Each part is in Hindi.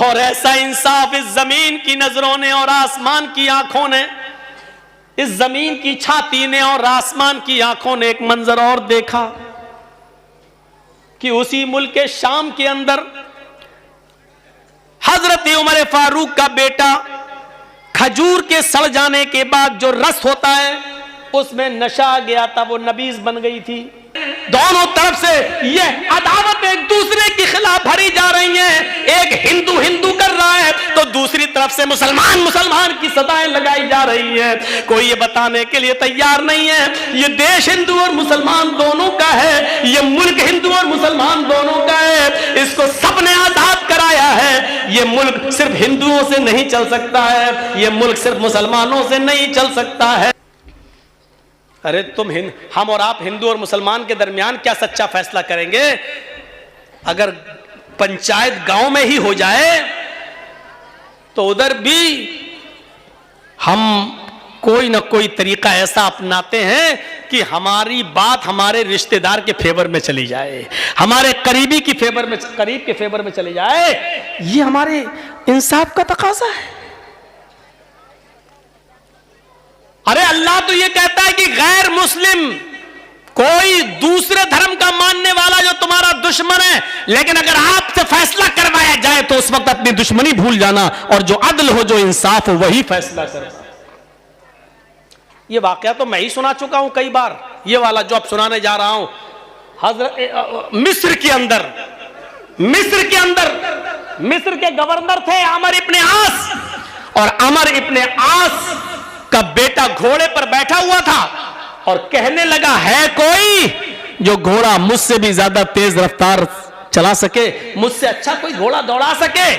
और ऐसा इंसाफ इस जमीन की नजरों ने और आसमान की आंखों ने, इस जमीन की छाती ने और आसमान की आंखों ने एक मंजर और देखा कि उसी मुल्क के शाम के अंदर हजरत उमर फारूक का बेटा खजूर के सड़ जाने के बाद जो रस होता है उसमें नशा आ गया था, वो नबीज बन गई थी। दोनों तरफ से ये अदावत एक दूसरे के खिलाफ भरी जा रही है। एक हिंदू हिंदू कर रहा है तो दूसरी तरफ से मुसलमान मुसलमान की सदाएं लगाई जा रही है। कोई ये बताने के लिए तैयार नहीं है ये देश हिंदू और मुसलमान दोनों का है, ये मुल्क हिंदू और मुसलमान दोनों का है। इसको सबने आजाद कराया है। ये मुल्क सिर्फ हिंदुओं से नहीं चल सकता है, ये मुल्क सिर्फ मुसलमानों से नहीं चल सकता है। अरे हम और आप हिंदू और मुसलमान के दरमियान क्या सच्चा फैसला करेंगे? अगर पंचायत गांव में ही हो जाए तो उधर भी हम कोई ना कोई तरीका ऐसा अपनाते हैं कि हमारी बात हमारे रिश्तेदार के फेवर में चली जाए, हमारे करीब के फेवर में चली जाए। ये हमारे इंसाफ का तकाजा है। अरे अल्लाह तो ये कहता है कि गैर मुस्लिम कोई दूसरे धर्म का मानने वाला जो तुम्हारा दुश्मन है, लेकिन अगर आपसे फैसला करवाया जाए तो उस वक्त अपनी दुश्मनी भूल जाना और जो अदल हो, जो इंसाफ हो, वही फैसला करे। ये वाकया तो मैं ही सुना चुका हूं कई बार, ये वाला जो अब सुनाने जा रहा हूं। हजरत मिस्र के गवर्नर थे अमर इब्ने आस, और अमर इब्ने आस का बेटा घोड़े पर बैठा हुआ था और कहने लगा, है कोई जो घोड़ा मुझसे भी ज्यादा तेज रफ्तार चला सके, मुझसे अच्छा कोई घोड़ा दौड़ा सके?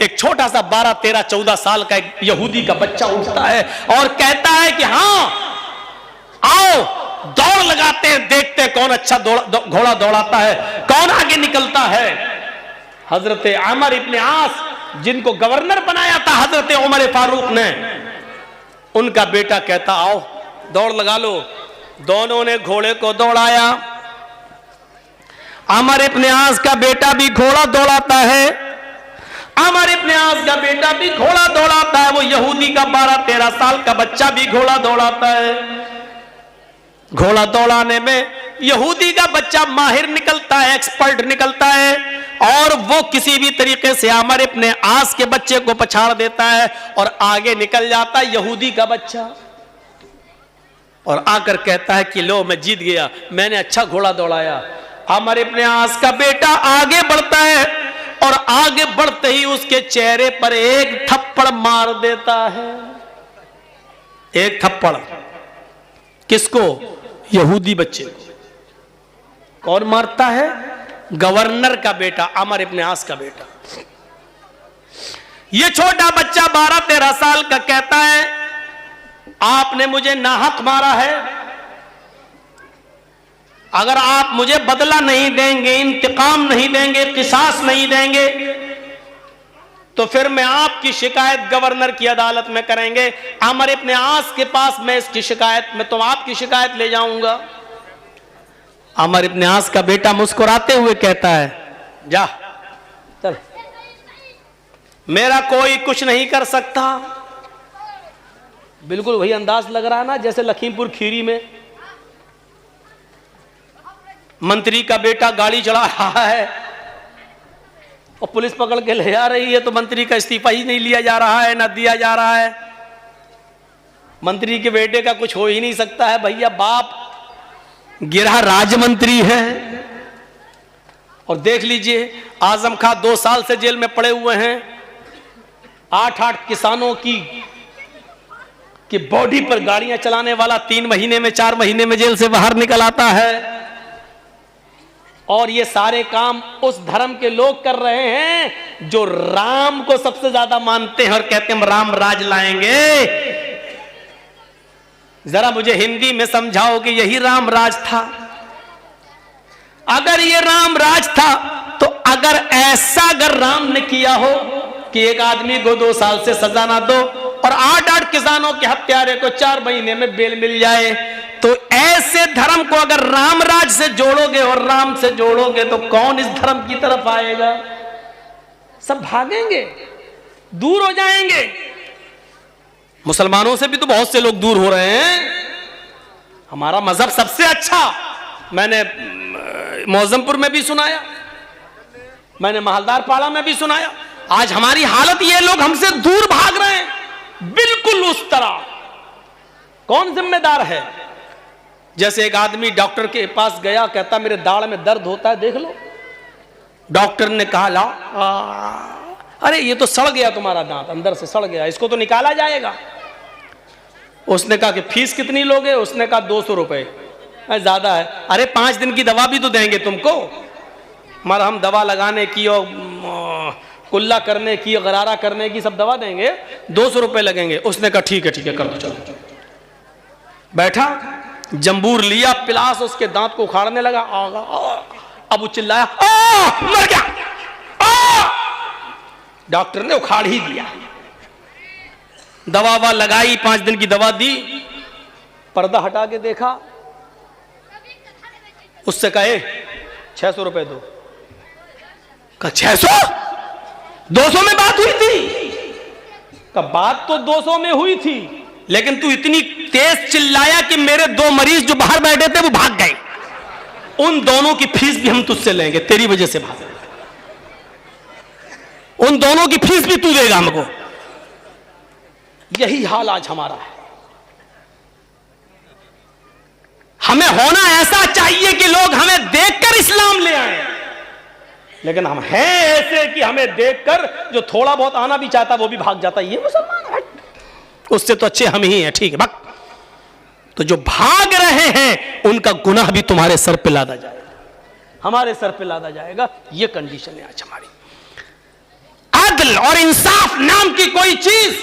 एक छोटा सा 12, 13, 14 साल का एक यहूदी का बच्चा उठता है और कहता है कि हां आओ दौड़ लगाते हैं, देखते हैं कौन अच्छा घोड़ा दौड़ाता है, कौन आगे निकलता है। हजरत अमर इब्ने आस जिनको गवर्नर बनाया था हजरत उमर फारूक ने, उनका बेटा कहता आओ दौड़ लगा लो। दोनों ने घोड़े को दौड़ाया। अमर इब्ने आस का बेटा भी घोड़ा दौड़ाता है, वो यहूदी का 12, 13 साल का बच्चा भी घोड़ा दौड़ाता है। घोड़ा दौड़ाने में यहूदी का बच्चा माहिर निकलता है, एक्सपर्ट निकलता है, और वो किसी भी तरीके से अमर इब्ने आस के बच्चे को पछाड़ देता है और आगे निकल जाता है यहूदी का बच्चा, और आकर कहता है कि लो मैं जीत गया, मैंने अच्छा घोड़ा दौड़ाया। अमर इब्ने आस का बेटा आगे बढ़ता है और आगे बढ़ते ही उसके चेहरे पर एक थप्पड़ मार देता है। एक थप्पड़ किसको? यहूदी बच्चे को। कौन मारता है? गवर्नर का बेटा, अमर इब्ने आस का बेटा। ये छोटा बच्चा 12, 13 साल का कहता है आपने मुझे नाहक मारा है, अगर आप मुझे बदला नहीं देंगे, इंतकाम नहीं देंगे, किसास नहीं देंगे, तो फिर मैं आपकी शिकायत गवर्नर की अदालत में करेंगे। अमर इब्ने आस के पास मैं इसकी शिकायत में तो आपकी शिकायत ले जाऊंगा। अमर इब्ने आस का बेटा मुस्कुराते हुए कहता है जा चल, मेरा कोई कुछ नहीं कर सकता। बिल्कुल वही अंदाज लग रहा है ना जैसे लखीमपुर खीरी में मंत्री का बेटा गाड़ी चढ़ा रहा है और पुलिस पकड़ के ले जा रही है, तो मंत्री का इस्तीफा ही नहीं लिया जा रहा है, ना दिया जा रहा है। मंत्री के बेटे का कुछ हो ही नहीं सकता है भैया, बाप गिरहा राज्य है। और देख लीजिए आजम खां 2 साल से जेल में पड़े हुए हैं। 8 किसानों की बॉडी पर गाड़ियां चलाने वाला 3 महीने में 4 महीने में जेल से बाहर निकल आता है। और ये सारे काम उस धर्म के लोग कर रहे हैं जो राम को सबसे ज्यादा मानते हैं और कहते हैं हम राम राज लाएंगे। जरा मुझे हिंदी में समझाओ कि यही राम राज था? अगर ये राम राज था तो अगर राम ने किया हो कि एक आदमी को 2 साल से सजा ना दो और 8 किसानों के हत्यारे को 4 महीने में बेल मिल जाए, तो ऐसे धर्म को अगर राम राज से जोड़ोगे और राम से जोड़ोगे तो कौन इस धर्म की तरफ आएगा? सब भागेंगे। दूर हो जाएंगे। मुसलमानों से भी तो बहुत से लोग दूर हो रहे हैं। हमारा मजहब सबसे अच्छा, मैंने मौजमपुर में भी सुनाया, मैंने महलदार पाड़ा में भी सुनाया। आज हमारी हालत ये, लोग हमसे दूर भाग रहे हैं, बिल्कुल उस तरह। कौन जिम्मेदार है? जैसे एक आदमी डॉक्टर के पास गया, कहता मेरे दाढ़ में दर्द होता है, देख लो। डॉक्टर ने कहा लाओ, अरे ये तो सड़ गया तुम्हारा दांत, अंदर से सड़ गया, इसको तो निकाला जाएगा। उसने कहा कि फीस कितनी लोगे? उसने कहा 200 रुपए। ज्यादा है। अरे 5 दिन की दवा भी तो देंगे तुमको, मरहम दवा लगाने की और कुल्ला करने की, गरारा करने की, सब दवा देंगे, 200 रुपए लगेंगे। उसने कहा ठीक है कर दो, चलो। बैठा, जंबूर लिया, पिलास उसके दांत को उखाड़ने लगा। अब वो चिल्लाया, मर गया। डॉक्टर ने उखाड़ ही दिया, दवा लगाई, 5 दिन की दवा दी, पर्दा हटा के देखा, उससे कहे 600 रुपए दो। कहा 600? 200 में बात हुई थी। कहा बात तो 200 में हुई थी, लेकिन तू इतनी तेज चिल्लाया कि मेरे 2 मरीज जो बाहर बैठे थे वो भाग गए। उन दोनों की फीस भी हम तुझसे लेंगे, तेरी वजह से भाग। उन दोनों की फीस भी तू देगा हमको। यही हाल आज हमारा है। हमें होना ऐसा चाहिए कि लोग हमें देखकर इस्लाम ले आए, लेकिन हम हैं ऐसे कि हमें देखकर जो थोड़ा बहुत आना भी चाहता वो भी भाग जाता। ये मुसलमान है, उससे तो अच्छे हम ही हैं, ठीक है भक्त। तो जो भाग रहे हैं उनका गुनाह भी तुम्हारे सर पे लादा जाएगा, हमारे सर पे लादा जाएगा। ये कंडीशन है आज हमारी। अदल और इंसाफ नाम की कोई चीज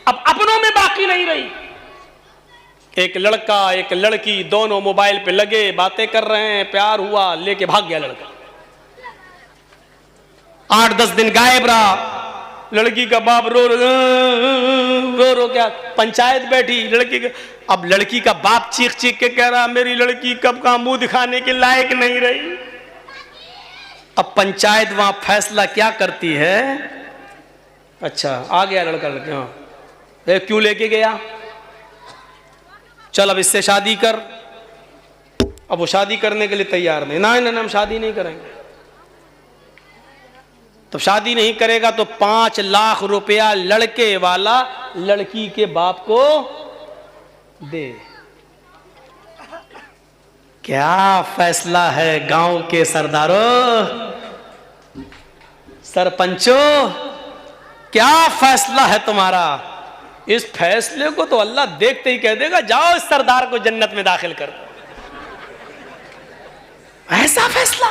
अब अपनों में बाकी नहीं रही। एक लड़का एक लड़की दोनों मोबाइल पे लगे, बातें कर रहे हैं, प्यार हुआ, लेके भाग गया लड़का। 8-10 दिन गायब रहा। लड़की का बाप रो क्या, पंचायत बैठी लड़की का। अब लड़की का बाप चीख चीख के कह रहा मेरी लड़की कब का मुंह दिखाने के लायक नहीं रही। अब पंचायत वहां फैसला क्या करती है? अच्छा आ गया लड़का, लड़के हाँ, क्यों लेके गया? चल अब इससे शादी कर। अब वो शादी करने के लिए तैयार नहीं, ना हम शादी नहीं करेंगे। तो शादी नहीं करेगा तो 5 लाख रुपया लड़के वाला लड़की के बाप को दे। क्या फैसला है गांव के सरदारों, सरपंचों, क्या फैसला है तुम्हारा? इस फैसले को तो अल्लाह देखते ही कह देगा जाओ इस सरदार को जन्नत में दाखिल कर दो। ऐसा फैसला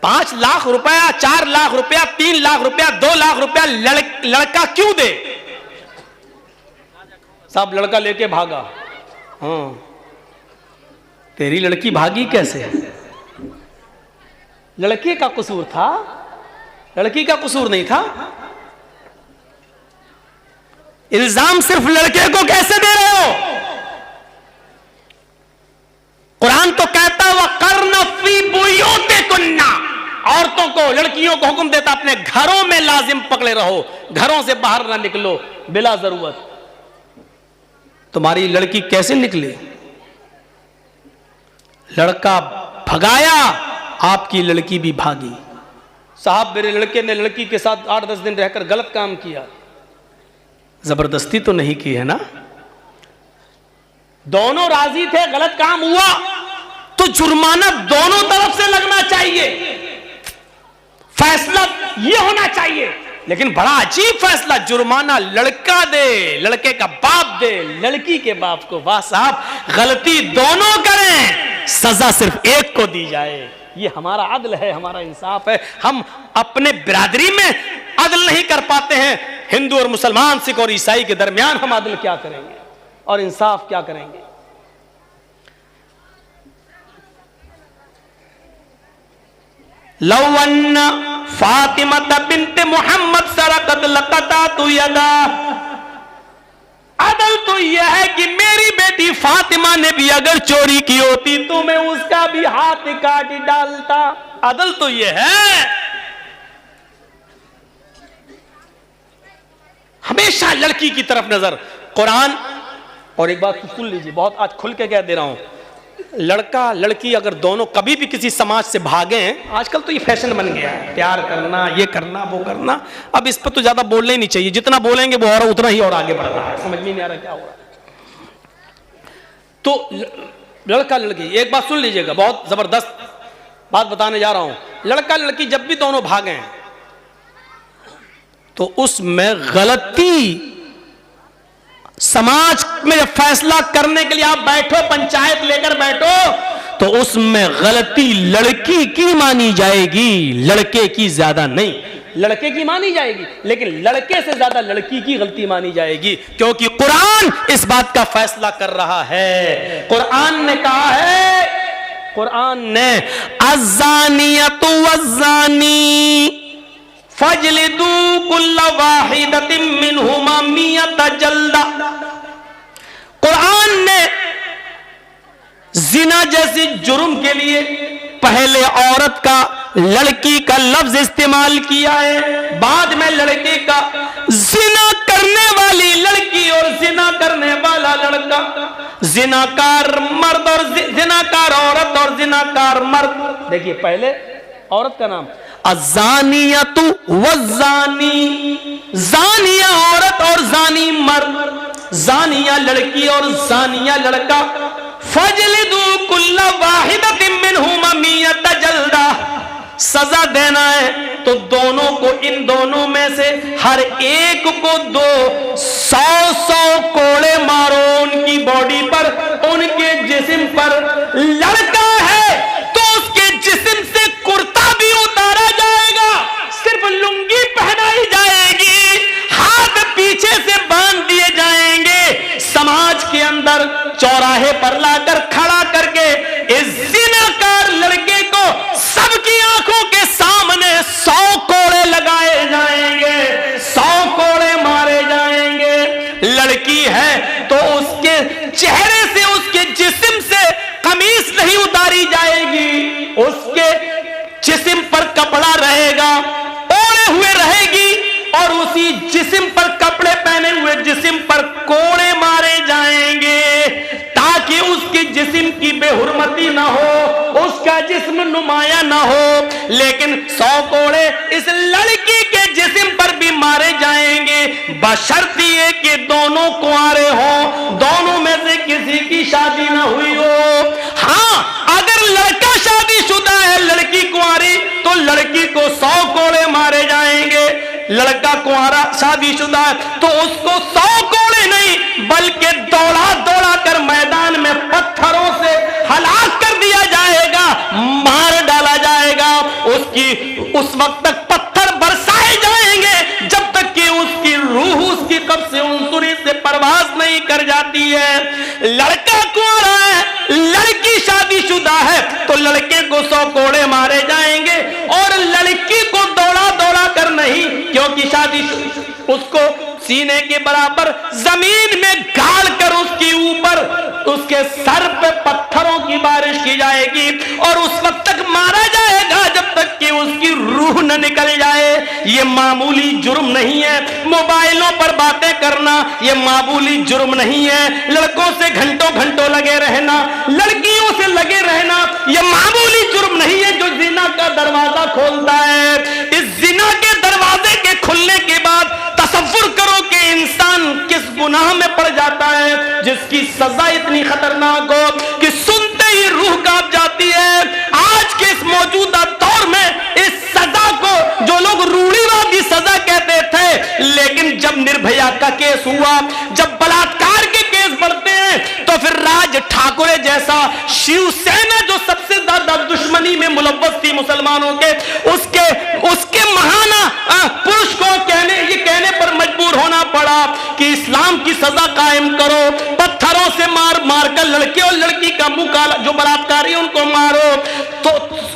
5 लाख रुपया, 4 लाख रुपया, 3 लाख रुपया, 2 लाख रुपया लड़का क्यों दे? सब लड़का लेके भागा। हाँ तेरी लड़की भागी कैसे? लड़के का कसूर था, लड़की का कसूर नहीं था। इल्जाम सिर्फ लड़के को कैसे दे रहे हो? कुरान तो कहता है वक़र्न फी बुयूतिकुन्ना, औरतों को, लड़कियों को हुक्म देता अपने घरों में लाजिम पकड़े रहो, घरों से बाहर ना निकलो बिला जरूरत। तुम्हारी लड़की कैसे निकली? लड़का भगाया, आपकी लड़की भी भागी। साहब मेरे लड़के ने लड़की के साथ 8-10 दिन रहकर गलत काम किया, जबरदस्ती तो नहीं की है ना? दोनों राजी थे, गलत काम हुआ तो जुर्माना दोनों तरफ से लगना चाहिए, फैसला ये होना चाहिए। लेकिन बड़ा अजीब फैसला, जुर्माना लड़का दे, लड़के का बाप दे लड़की के बाप को। वाह साहब, गलती दोनों करें, सजा सिर्फ एक को दी जाए। ये हमारा अदल है, हमारा इंसाफ है। हम अपने बिरादरी में अदल नहीं कर पाते हैं। हिंदू और मुसलमान, सिख और ईसाई के दरमियान हम अदल क्या करेंगे और इंसाफ क्या करेंगे? लवन फातिमा बिन्त मोहम्मद सरकत लकता यदा। अदल तो यह है कि मेरी बेटी फातिमा ने भी अगर चोरी की होती तो मैं उसका भी हाथ काट डालता। अदल तो यह है। लड़की की तरफ नजर। कुरान, और एक बात सुन लीजिए, बहुत आज खुल के कह दे रहा हूं, लड़का लड़की अगर दोनों कभी भी किसी समाज से भागे हैं, आजकल तो ये फैशन बन गया है, प्यार करना, ये करना, वो करना, अब इस पर तो ज्यादा बोलना ही नहीं चाहिए, जितना बोलेंगे वो और उतना ही और आगे बढ़ रहा है, समझ में नहीं आ रहा क्या हो रहा है। तो लड़का लड़की, एक बात सुन लीजिएगा, बहुत जबरदस्त बात बताने जा रहा हूं। लड़का लड़की जब भी दोनों भागे तो उसमें गलती, समाज में जब फैसला करने के लिए आप बैठो, पंचायत लेकर बैठो, तो उसमें गलती लड़की की मानी जाएगी, लड़के की ज्यादा नहीं। लड़के की मानी जाएगी लेकिन लड़के से ज्यादा लड़की की गलती मानी जाएगी, क्योंकि कुरान इस बात का फैसला कर रहा है। कुरान ने कहा है, कुरान ने अज़्ज़ानियतु वज़्ज़ानी फजलिदू कुल्ला वाहिदतिम मिनहुमा मियता जल्दा। कुरान ने जिना जैसी जुर्म के लिए पहले औरत का, लड़की का लफ्ज इस्तेमाल किया है, बाद में लड़के का। जिना करने वाली लड़की और जिना करने वाला लड़का, जिनाकार मर्द और जिनाकार औरत और जिनाकार मर्द। देखिए पहले औरत का नाम अज़्ज़ानियतु वज़्ज़ानी, ज़ानिया औरत और ज़ानी मर्द, ज़ानिया लड़की और ज़ानिया लड़का। फजलिदू कुल्ला वाहिदतिम मिनहुमा मियता जल्दा, सजा देना है तो दोनों को, इन दोनों में से हर एक को 200 कोड़े मारो उनकी बॉडी पर, उनके जिस्म पर। लड़का है तो उसके जिस्म से कुर्ता भी उतारा जाएगा, सिर्फ लुंगी पहनाई जाएगी, हाथ पीछे से बांध दिए जाएंगे। समाज के अंदर चौराहे पर लाकर खड़ा करके इस जिनाकार लड़के को सबकी आंखों के सामने 100 कोड़े लगाए जाएंगे, 100 कोड़े मारे जाएंगे। लड़की है तो उसके चेहरे से, उसके जिस्म से कमीज नहीं उतारी जाएगी, उसके जिस्म पर कपड़ा रहेगा, ओढ़े हुए रहेगी, और उसी जिस्म पर कपड़े पहने हुए जिस्म पर कोड़े मारे जाएंगे, ताकि उसके जिस्म की बेहुरमती ना हो, उसका जिस्म नुमाया ना हो। लेकिन 100 कोड़े इस लड़की के जिस्म पर भी मारे जाएंगे, बशर्ते ये कि दोनों कुंवारे हों, दोनों में से किसी की शादी ना हुई हो। हाँ, अगर लड़का शादीशुदा है, लड़की कुंवारी, तो लड़की को 100 कोड़े मारे जाएंगे। लड़का कुंवारा शादीशुदा है तो उसको 100 कोड़े नहीं बल्कि दौड़ा दौड़ा कर मैदान में पत्थरों से हलाक कर दिया जाएगा, मार डाला जाएगा। उसकी उस वक्त तक पत्थर बरसाए जाएंगे जब तक कि उसकी रूह उसकी कब्र से उनसुरी से परवाज नहीं कर जाती है। लड़का कुंवारा है, लड़की शादीशुदा है, तो लड़के को 100 कोड़े मारे जाएंगे और लड़की को दौड़ा दौड़ा कर नहीं, क्योंकि शादी उसको सीने के बराबर जमीन में गाड़ कर उसके ऊपर, उसके सर पे पत्थरों की बारिश की जाएगी और उस वक्त तक मारा जाएगा जब तक कि उसकी रूह न निकल जाए। ये मामूली जुर्म नहीं है। मोबाइलों पर बातें करना ये मामूली जुर्म नहीं है। लड़कों से घंटों घंटों लगे रहना, लड़कियों से लगे रहना ये मामूली जुर्म नहीं है जो जिना का दरवाजा खोलता है। इस जिना के दरवाजे के खुलने के बाद तसव्वुर करो कि इंसान किस गुनाह में पड़ जाता है जिसकी सजा इतनी खतरनाक हो कि सुनते ही रूह कांप जाती है। आज के इस मौजूदा दौर में इस सजा को जो लोग रूढ़िवादी सजा कहते थे, लेकिन जब निर्भया का केस हुआ, जब बलात्कार के केस बढ़ते हैं, तो फिर राज ठाकुरे जैसा शिवसेना जो सबसे ज्यादा दुश्मनी में मुलव्वस थी मुसलमानों के, उसके महाना पुरुष को कहने पर मजबूर होना पड़ा कि इस्लाम की सजा कायम करो, पत्थरों से मार मार कर लड़के और लड़की का मुंह काला, जो बलात्कारी उनको मारो। तो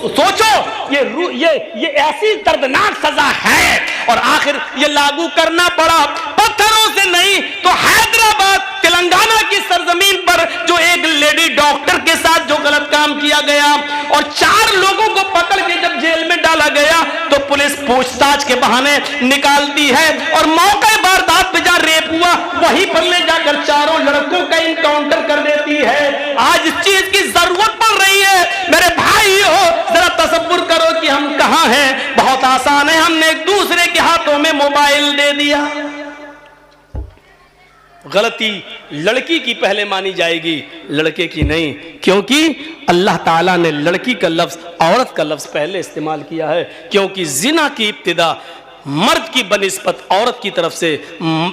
सोचो ये ऐसी दर्दनाक सजा है और आखिर ये लागू करना पड़ा पत्थरों से नहीं तो हैदराबाद तेलंगाना की सरजमीन पर जो एक लेडी डॉक्टर के साथ जो गलत काम किया गया और 4 लोगों को पकड़ के जब जेल में डाला गया तो पुलिस पूछताछ के बहाने निकालती है और मौके वारदात पे जहां रेप हुआ वहीं पर ले जाकर चारों लड़कों का इनकाउंटर कर देती है। आज इस चीज की जरूरत पड़ रही है। मेरे भाइयों, जरा तसव्वुर करो कि हम कहां हैं। बहुत आसान है, हमने एक दूसरे के हाथों में मोबाइल दे दिया। गलती लड़की की पहले मानी जाएगी, लड़के की नहीं, क्योंकि अल्लाह ताला ने लड़की का लफ्ज औरत का लफ्ज पहले इस्तेमाल किया है, क्योंकि जिना की इब्तिदा मर्द की बनिस्बत औरत की तरफ से,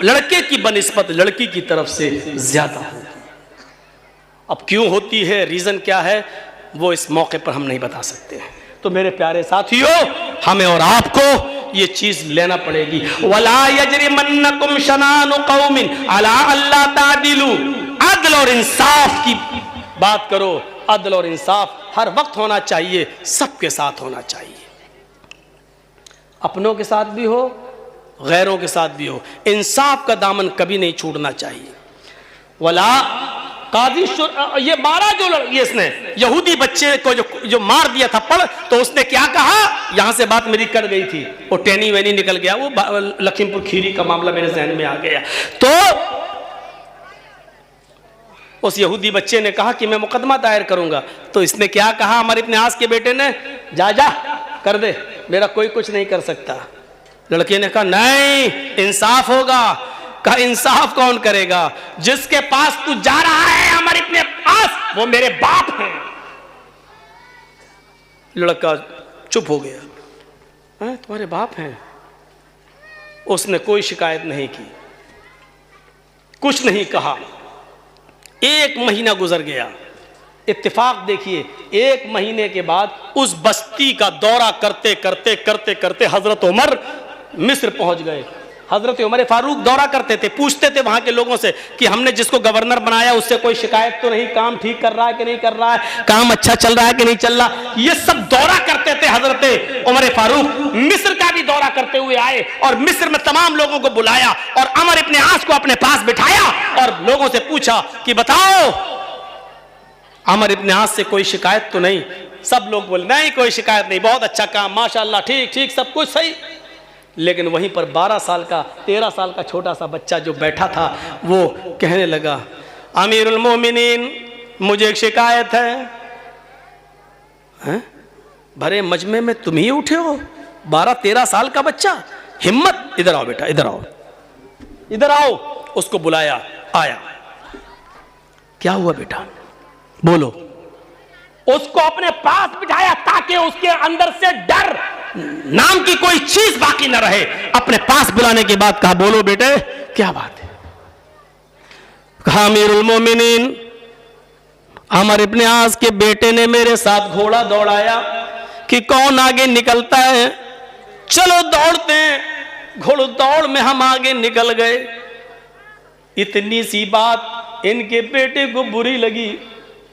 लड़के की बनिस्बत लड़की की तरफ से ज्यादा होती है। अब क्यों होती है, रीजन क्या है, वो इस मौके पर हम नहीं बता सकते हैं। तो मेरे प्यारे साथियों, हमें और आपको ये चीज लेना पड़ेगी। वला यजरिमन्नकुम शनानु कौमिन अला अल्ला तादिलू, अदल और इंसाफ की बात करो। अदल और इंसाफ हर वक्त होना चाहिए, सबके साथ होना चाहिए, अपनों के साथ भी हो, गैरों के साथ भी हो। इंसाफ का दामन कभी नहीं छूटना चाहिए। वला काजी ये मारा जो ये इसने यहूदी बच्चे को जो मार दिया थप्पड़, तो उसने क्या कहा, यहां से बात मेरी कट गई थी, वो टेनी वेनी निकल गया, वो लखीमपुर खीरी का मामला मेरे जहन में आ गया। तो उस यहूदी बच्चे ने कहा कि मैं मुकदमा दायर करूंगा। तो इसने क्या कहा, अमर इब्न आस के बेटे ने, जा कर दे, मेरा कोई कुछ नहीं कर सकता। लड़के ने कहा नहीं, इंसाफ होगा। कहा इंसाफ कौन करेगा, जिसके पास तू जा रहा है अमर इब्न आस, वो मेरे बाप हैं। लड़का चुप हो गया, तुम्हारे बाप हैं? उसने कोई शिकायत नहीं की, कुछ नहीं कहा। एक महीना गुजर गया। इत्तेफाक देखिए, एक महीने के बाद उस बस्ती का दौरा करते करते करते करते हजरत उमर मिस्र पहुंच गए। हजरत उमर फारूक दौरा करते थे, पूछते थे वहां के लोगों से कि हमने जिसको गवर्नर बनाया उससे कोई शिकायत तो नहीं, काम ठीक कर रहा है कि नहीं कर रहा है, काम अच्छा चल रहा है कि नहीं चल रहा। ये सब दौरा करते थे। हजरत उमर फारूक मिस्र का भी दौरा करते हुए आए और मिस्र में तमाम लोगों को बुलाया और अमर इब्न आस को अपने पास बिठाया और लोगों से पूछा कि बताओ अमर इब्न आस से कोई शिकायत तो नहीं। सब लोग बोले नहीं, कोई शिकायत नहीं, बहुत अच्छा काम, माशाल्लाह, ठीक ठीक, सब कुछ सही। लेकिन वहीं पर 12 साल का 13 साल का छोटा सा बच्चा जो बैठा था, वो कहने लगा, अमीरुल मोमिनीन, मुझे एक शिकायत है। भरे मजमे में तुम ही उठे हो, 12-13 साल का बच्चा, हिम्मत, इधर आओ बेटा, इधर आओ, इधर आओ। उसको बुलाया, आया। क्या हुआ बेटा, बोलो। उसको अपने पास बिठाया ताकि उसके अंदर से डर नाम की कोई चीज बाकी न रहे। अपने पास बुलाने के बाद कहा, बोलो बेटे क्या बात है। कहा, अमीरुल मोमिनीन, अमर इब्न आस के बेटे ने मेरे साथ घोड़ा दौड़ाया कि कौन आगे निकलता है, चलो दौड़ते हैं। घोड़ दौड़ में हम आगे निकल गए। इतनी सी बात इनके बेटे को बुरी लगी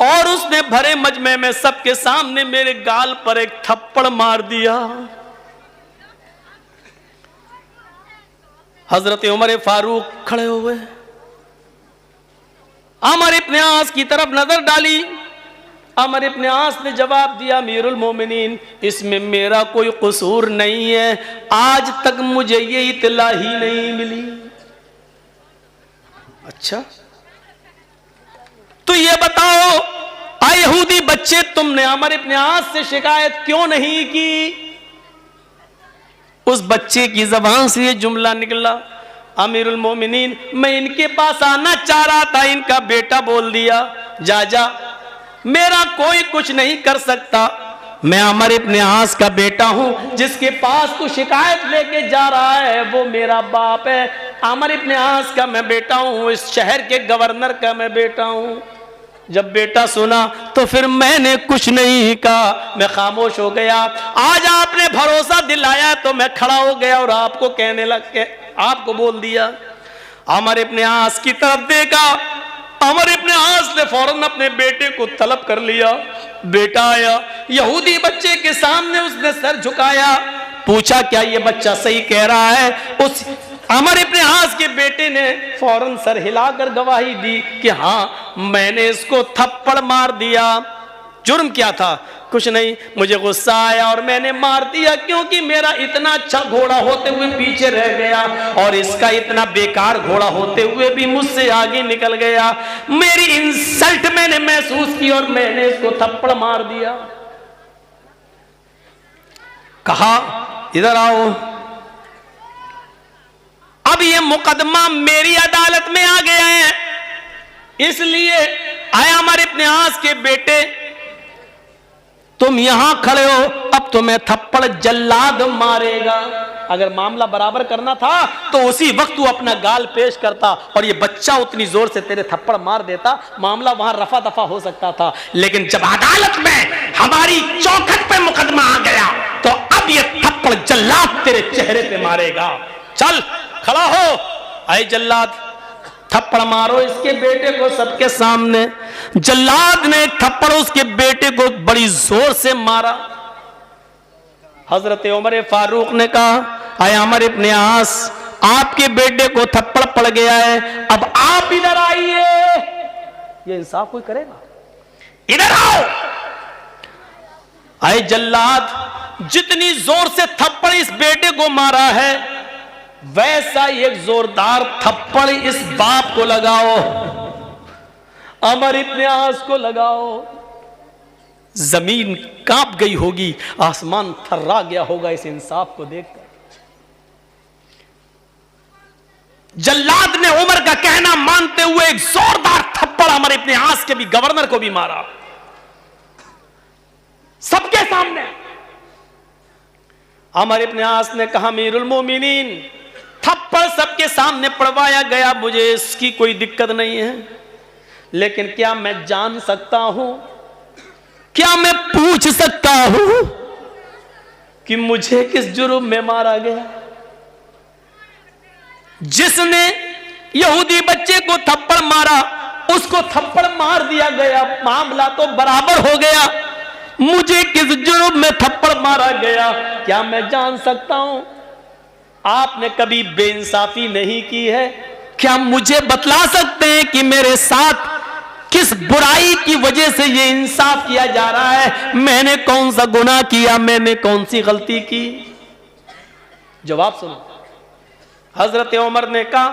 और उसने भरे मजमे में सबके सामने मेरे गाल पर एक थप्पड़ मार दिया। हजरत उमर फारूक खड़े हुए, अमर इब्न आस की तरफ नजर डाली। अमर इब्न आस ने जवाब दिया, अमीरुल मोमिनीन, इसमें मेरा कोई कसूर नहीं है, आज तक मुझे ये इत्तला ही नहीं मिली। अच्छा, तो ये बताओ, यहूदी बच्चे, तुमने अमर इब्न आस से शिकायत क्यों नहीं की? उस बच्चे की जबान से ये जुमला निकला, अमीरुल मोमिनीन, मैं इनके पास आना चाह रहा था, इनका बेटा बोल दिया जा, मेरा कोई कुछ नहीं कर सकता, मैं अमर इब्न आस का बेटा हूं, जिसके पास तू शिकायत लेके जा रहा है वो मेरा बाप है। अमर इब्न आस का मैं बेटा हूं, इस शहर के गवर्नर का मैं बेटा हूं। जब बेटा सुना तो फिर मैंने कुछ नहीं कहा, मैं खामोश हो गया। आज आपने भरोसा दिलाया तो मैं खड़ा हो गया और आपको कहने लग के आपको बोल दिया। अमर इब्न आस की तरफ देखा, अमर इब्न आस ने फौरन अपने बेटे को तलब कर लिया। बेटा आया, यहूदी बच्चे के सामने उसने सर झुकाया, पूछा क्या ये बच्चा सही कह रहा है? उस अमर इब्न आस के बेटे ने फौरन सर हिलाकर गवाही दी कि हाँ, मैंने इसको थप्पड़ मार दिया। जुर्म क्या था? कुछ नहीं, मुझे गुस्सा आया और मैंने मार दिया, क्योंकि मेरा इतना अच्छा घोड़ा होते हुए पीछे रह गया और इसका इतना बेकार घोड़ा होते हुए भी मुझसे आगे निकल गया। मेरी इंसल्ट मैंने महसूस की और मैंने इसको थप्पड़ मार दिया। कहा इधर आओ। अब ये मुकदमा मेरी अदालत में आ गया है, इसलिए आया अमर इब्न आस के बेटे, तुम यहां खड़े हो, अब तुम्हें थप्पड़ जल्लाद मारेगा। अगर मामला बराबर करना था तो उसी वक्त तू अपना गाल पेश करता और ये बच्चा उतनी जोर से तेरे थप्पड़ मार देता, मामला वहां रफा दफा हो सकता था। लेकिन जब अदालत में हमारी चौखट पे मुकदमा आ गया तो अब ये थप्पड़ जल्लाद तेरे चेहरे पे मारेगा। चल खड़ा हो। आए जल्लाद, थप्पड़ मारो इसके बेटे को सबके सामने। जल्लाद ने थप्पड़ उसके बेटे को बड़ी जोर से मारा। हजरत उमर फारूक ने कहा, आए अमर इब्न आस, आपके बेटे को थप्पड़ पड़ गया है, अब आप इधर आइए। ये इंसाफ कोई करेगा? इधर आओ। आए जल्लाद, जितनी जोर से थप्पड़ इस बेटे को मारा है वैसा एक जोरदार थप्पड़ इस बाप को लगाओ, अमर इब्न आस को लगाओ। जमीन कांप गई होगी, आसमान थर्रा गया होगा इस इंसाफ को देखकर। जल्लाद ने उमर का कहना मानते हुए एक जोरदार थप्पड़ अमर इब्न आस के भी गवर्नर को भी मारा, सबके सामने। अमर इब्न आस ने कहा, अमीरुल मोमिनीन, थप्पड़ सबके सामने पड़वाया गया, मुझे इसकी कोई दिक्कत नहीं है, लेकिन क्या मैं जान सकता हूं, क्या मैं पूछ सकता हूं कि मुझे किस जुर्म में मारा गया? जिसने यहूदी बच्चे को थप्पड़ मारा उसको थप्पड़ मार दिया गया, मामला तो बराबर हो गया। मुझे किस जुर्म में थप्पड़ मारा गया क्या मैं जान सकता हूं? आपने कभी बेइंसाफी नहीं की है, क्या मुझे बतला सकते हैं कि मेरे साथ किस बुराई की वजह से ये इंसाफ किया जा रहा है? मैंने कौन सा गुनाह किया, मैंने कौन सी गलती की? जवाब सुनो। हजरत उमर ने कहा,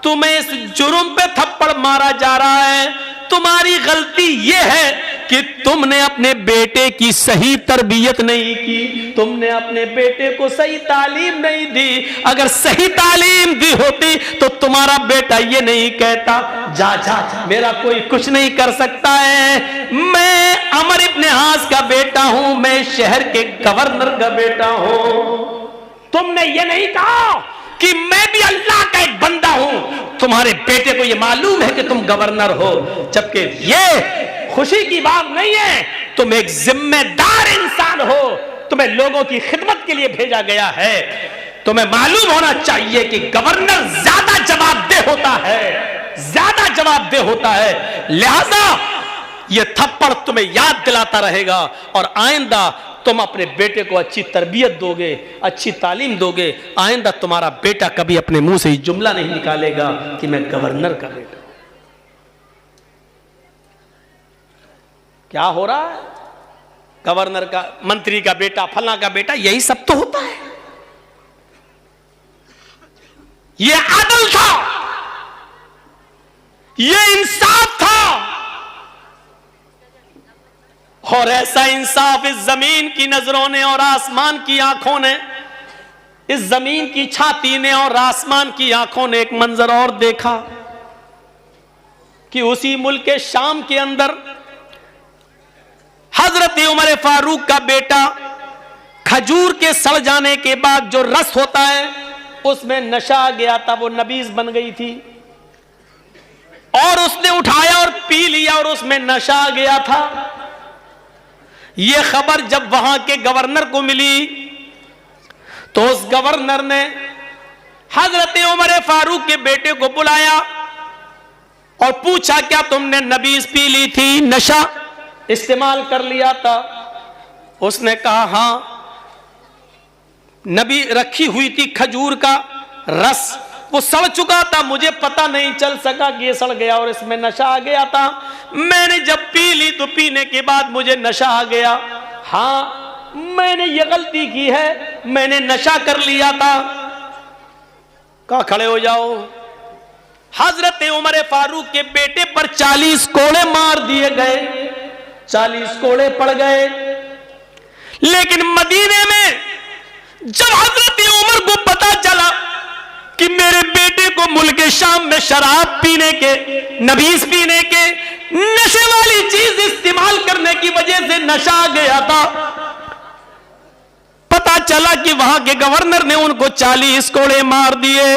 तुम्हें इस जुर्म पे थप्पड़ मारा जा रहा है, तुम्हारी गलती यह है कि तुमने अपने बेटे की सही तरबियत नहीं की, तुमने अपने बेटे को सही तालीम नहीं दी। अगर सही तालीम दी होती तो तुम्हारा बेटा ये नहीं कहता, जा जा मेरा कोई कुछ नहीं कर सकता है, मैं अमर इब्न आस का बेटा हूं, मैं शहर के गवर्नर का बेटा हूं। तुमने ये नहीं कहा कि मैं भी अल्लाह का एक बंदा हूं, तुम्हारे बेटे को यह मालूम है कि तुम गवर्नर हो, जबकि ये खुशी की बात नहीं है, तुम एक जिम्मेदार इंसान हो, तुम्हें लोगों की खिदमत के लिए भेजा गया है। तुम्हें मालूम होना चाहिए कि गवर्नर ज्यादा जवाबदेह होता है, ज्यादा जवाबदेह होता है। लिहाजा यह थप्पड़ तुम्हें याद दिलाता रहेगा और आइंदा तुम अपने बेटे को अच्छी तरबियत दोगे, अच्छी तालीम दोगे, आइंदा तुम्हारा बेटा कभी अपने मुंह से ही जुमला नहीं निकालेगा कि मैं गवर्नर का बेटा। क्या हो रहा है? गवर्नर का, मंत्री का बेटा, फला का बेटा, यही सब तो होता है। यह आदल था, यह इंसाफ था, और ऐसा इंसाफ इस जमीन की नजरों ने और आसमान की आंखों ने, इस जमीन की छाती ने और आसमान की आंखों ने एक मंजर और देखा कि उसी मुल्क के शाम के अंदर हजरत उमर फारूक का बेटा खजूर के सड़ जाने के बाद जो रस होता है उसमें नशा आ गया था, वो नबीज बन गई थी और उसने उठाया और पी लिया और उसमें नशा आ गया था। यह खबर जब वहां के गवर्नर को मिली तो उस गवर्नर ने हजरत उमर फारूक के बेटे को बुलाया और पूछा, क्या तुमने नबीज पी ली थी, नशा इस्तेमाल कर लिया था? उसने कहा, हां, नबी रखी हुई थी खजूर का रस, वो सड़ चुका था, मुझे पता नहीं चल सका कि ये सड़ गया और इसमें नशा आ गया था। मैंने जब पी ली तो पीने के बाद मुझे नशा आ गया। हाँ मैंने ये गलती की है, मैंने नशा कर लिया था। कहा खड़े हो जाओ। हजरत उमर फारूक के बेटे पर 40 कोड़े मार दिए गए, 40 कोड़े पड़ गए। लेकिन मदीने में जब हजरत उमर को पता चला कि मेरे बेटे को मुल्क शाम में शराब पीने के, नबीज पीने के, नशे वाली चीज इस्तेमाल करने की वजह से नशा आ गया था, पता चला कि वहां के गवर्नर ने उनको 40 कोड़े मार दिए।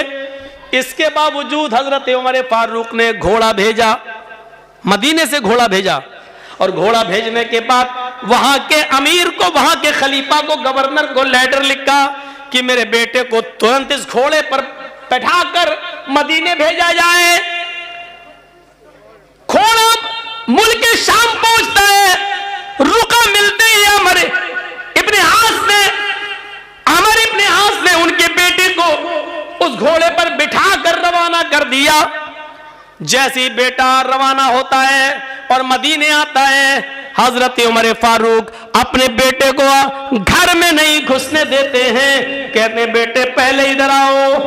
इसके बावजूद हजरत उमर फारूक ने घोड़ा भेजा, मदीने से घोड़ा भेजा, और घोड़ा भेजने के बाद वहां के अमीर को, वहां के खलीफा को, गवर्नर को लेटर लिखा कि मेरे बेटे को तुरंत इस घोड़े पर बैठाकर मदीने भेजा जाए। घोड़ा मुल्क शाम पहुंचता है, रुका मिलते ही हमारे इब्ने आस ने उनके बेटे को उस घोड़े पर बिठा कर रवाना कर दिया। जैसे ही बेटा रवाना होता है और मदीने आता है, हजरत उमर फारूक अपने बेटे को घर में नहीं घुसने देते हैं। कहते हैं बेटे पहले इधर आओ।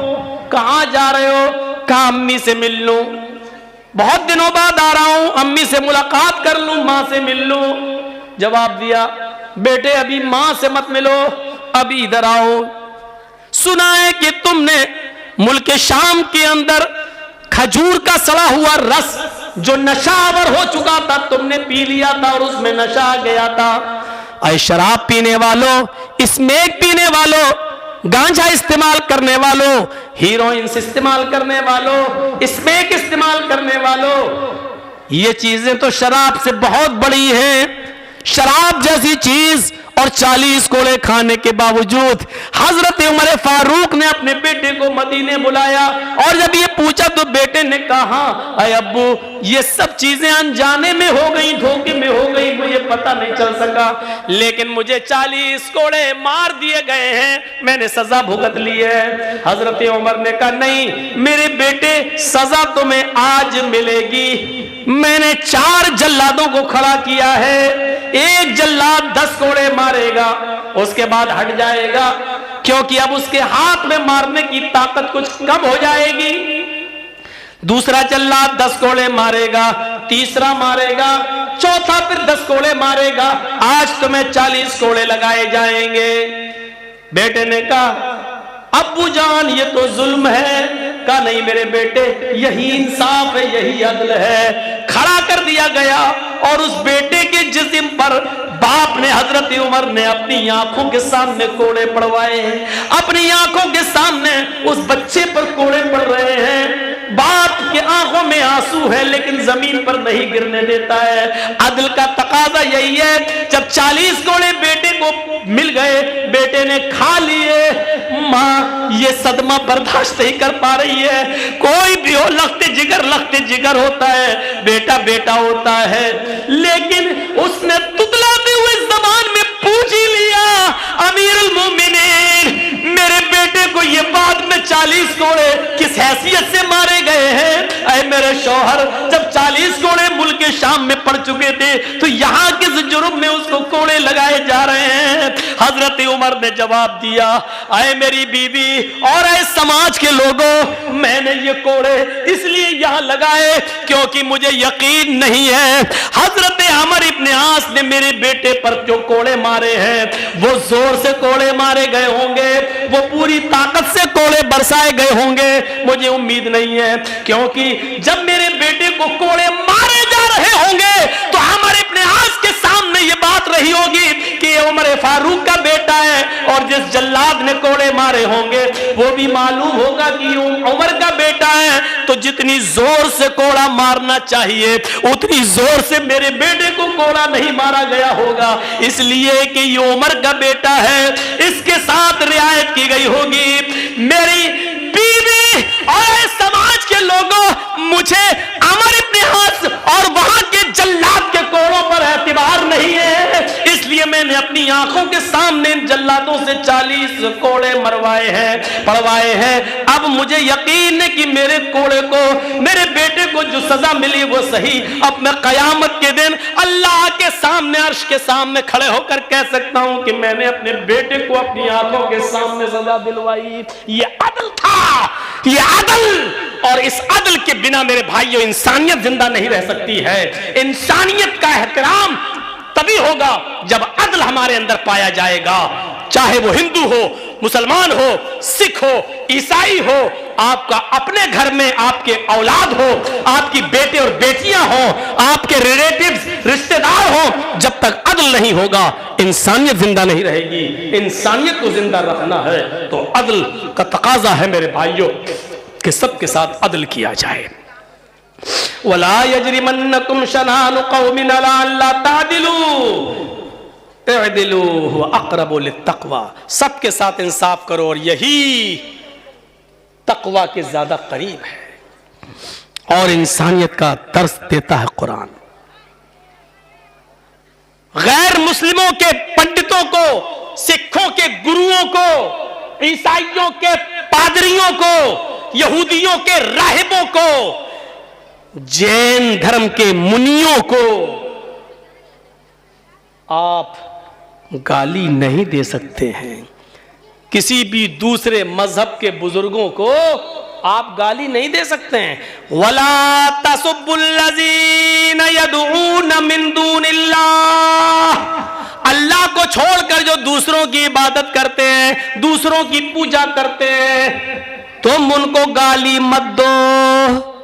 कहां जा रहे हो? कहा अम्मी से मिल लूं, बहुत दिनों बाद आ रहा हूं, अम्मी से मुलाकात कर लूं, मां से मिल लूं। जवाब दिया बेटे अभी मां से मत मिलो, अभी इधर आओ। सुना है कि तुमने मुल्क शाम के अंदर खजूर का सड़ा हुआ रस जो नशावर हो चुका था तुमने पी लिया था और उसमें नशा आ गया था। अरे शराब पीने वालों, स्मोक पीने वालों, गांजा इस्तेमाल करने वालों, हीरोइन इस्तेमाल करने वालों, स्मोक इस्तेमाल करने वालों, ये चीजें तो शराब से बहुत बड़ी हैं। शराब जैसी चीज और 40 कोड़े खाने के बावजूद हजरत उमर फारूक ने अपने बेटे को मदीने बुलाया, और जब ये पूछा तो बेटे ने कहा अरे अब्बू ये सब चीजें अनजाने में हो गई, धोखे में हो गई, मुझे पता नहीं चल सका, लेकिन मुझे 40 कोड़े मार दिए गए हैं, मैंने सजा भुगत ली है। हजरत उमर ने कहा नहीं मेरे बेटे, सजा तुम्हें आज मिलेगी। मैंने 4 जल्लादों को खड़ा किया है, एक जल्लाद 10 कोड़े मारेगा, उसके बाद हट जाएगा, क्योंकि अब उसके हाथ में मारने की ताकत कुछ कम हो जाएगी। दूसरा जल्लाद 10 कोड़े मारेगा, तीसरा मारेगा, चौथा फिर 10 कोड़े मारेगा, आज तुम्हें 40 कोड़े लगाए जाएंगे। बेटे ने कहा अब्बू जान ये तो जुल्म है। कहा नहीं मेरे बेटे यही इंसाफ है, यही अदल है। खड़ा कर दिया गया और उस बेटे के जिस्म पर बाप ने, हजरत उमर ने अपनी आंखों के सामने कोड़े पड़वाए हैं, अपनी आंखों के सामने उस बच्चे पर कोड़े पड़ रहे हैं। बाप के आंखों में आंसू है लेकिन जमीन पर नहीं गिरने देता है। अदल का तकाजा यही है, जब 40 कोड़े बेटे को मिल गए, बेटे ने खा लिए, माँ ये सदमा बर्दाश्त नहीं कर पा रही है। कोई भी हो लखते जिगर होता है, बेटा बेटा होता है, लेकिन उसने तुतलाते हुए जबान में पूछ ही लिया अमीरुल मोमिनीन मेरे बेटे को ये बाद में 40 कोड़े किस हैसियत से मारे गए हैं? अरे मेरे शौहर जब 40 कोड़े मुल्क शाम में पड़ चुके थे तो यहाँ किस जुर्म में उसको कोड़े लगाए जा रहे हैं? हजरत उमर ने जवाब दिया अरे मेरी बीवी और अरे समाज के लोगों, मैंने ये कोड़े इसलिए यहाँ लगाए क्योंकि मुझे यकीन नहीं है हजरत अमर इब्ने आस ने मेरे बेटे पर जो कोड़े मारे हैं वो जोर से कोड़े मारे गए होंगे, वो पूरी ताकत से कोड़े बरसाए गए होंगे। मुझे उम्मीद नहीं है क्योंकि जब मेरे बेटे को कोड़े मारे जा रहे होंगे तो अमर इब्ने आस के सामने ये बात रही होगी कि ये उमर फारूक का बेटा है, और जिस जल्लाद ने कोड़े मारे होंगे वो भी मालूम होगा कि उमर का बेटा है, तो जितनी जोर से कोड़ा मारना चाहिए उतनी जोर से मेरे बेटे को कोड़ा नहीं मारा गया होगा, इसलिए कि ये उमर का बेटा है, इसके साथ रियायत की गई होगी। मेरी बीवी और समाज के लोगों, मुझे अमर इब्ने आस और वहां के जल्लाद के कोड़ों पर एतबार नहीं है, इसलिए मैंने अपनी आंखों के सामने इन जल्लादों से 40 कोड़े मरवाए हैं, पड़वाए हैं। अब मुझे यकीन है कि मेरे कोड़े को, मेरे बेटे बेटे को जो सजा मिली वो सही, अब मैं कयामत के दिन अल्लाह के सामने, अर्श के सामने खड़े होकर कह सकता हूं कि मैंने अपने बेटे को अपनी आंखों के सामने सजा दिलवाई। ये अदल था, ये अदल। और इस अदल के बिना मेरे भाइयों इंसानियत जिंदा नहीं रह सकती है। इंसानियत का एहतराम तभी होगा जब अदल हमारे अंदर पाया जाएगा। चाहे वो हिंदू हो, मुसलमान हो, सिख हो, ईसाई हो, आपका अपने घर में आपके औलाद हो, आपकी बेटे और बेटियां हो, आपके रिलेटिव्स, रिश्तेदार हो, जब तक अदल नहीं होगा इंसानियत जिंदा नहीं रहेगी। इंसानियत को जिंदा रखना है तो अदल का तकाजा है मेरे भाइयों कि सबके साथ अदल किया जाए। वला यजरिमन्नकुम शनानु कौमिन अला अल्ला तादिलू इअदिलू हुवा अक़रबु लित्तक़वा। सबके साथ इंसाफ करो और यही तक़वा के ज्यादा करीब है। और इंसानियत का दर्स देता है कुरान। गैर मुस्लिमों के पंडितों को, सिखों के गुरुओं को, ईसाइयों के पादरियों को, यहूदियों के राहिबों को, जैन धर्म के मुनियों को आप गाली नहीं दे सकते हैं। किसी भी दूसरे मजहब के बुजुर्गों को आप गाली नहीं दे सकते हैं। वला तसुब्बुल्लज़ीना यदऊना मिन दूनिल्लाह, अल्लाह को छोड़कर जो दूसरों की इबादत करते हैं, दूसरों की पूजा करते हैं, तुम उनको गाली मत दो।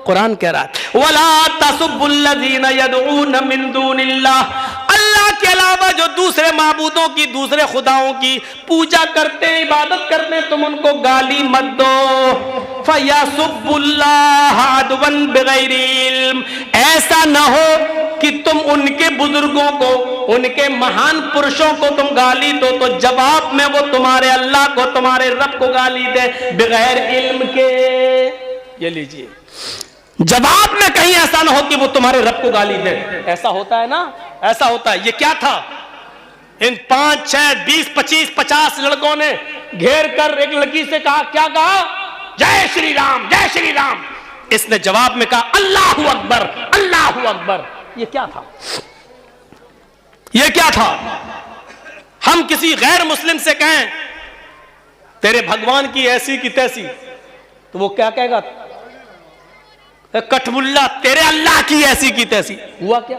कुरान कह रहा है वला तसुब्बुल्लज़ीना यदऊना मिन दूनिल्लाह, अल्लाह के अलावा जो दूसरे माबूदों की, दूसरे खुदाओं की पूजा करते हैं, इबादत करते हैं, तुम उनको गाली मत दो। फयसुब्बुल्लाह अदवन बिगैरि इल्म, ऐसा ना हो कि तुम उनके बुजुर्गों को, उनके महान पुरुषों को तुम गाली दो तो जवाब में वो तुम्हारे अल्लाह को, तुम्हारे रब को गाली दे बगैर इल्म के। ये लीजिए, जवाब में कहीं ऐसा ना हो कि वो तुम्हारे रब को गाली दे। ऐसा होता है ना, ऐसा होता है। ये क्या था? इन 5, 6, 20, 25, 50 लड़कों ने घेर कर एक लड़की से कहा, क्या कहा? जय श्री राम, जय श्री राम। इसने जवाब में कहा अल्लाहू अकबर, अल्लाहू अकबर। ये क्या था? ये क्या था? हम किसी गैर मुस्लिम से कहें तेरे भगवान की ऐसी की तैसी, तो वो क्या कहेगा? कठमुल्ला, तेरे अल्लाह की ऐसी की तैसी। हुआ क्या?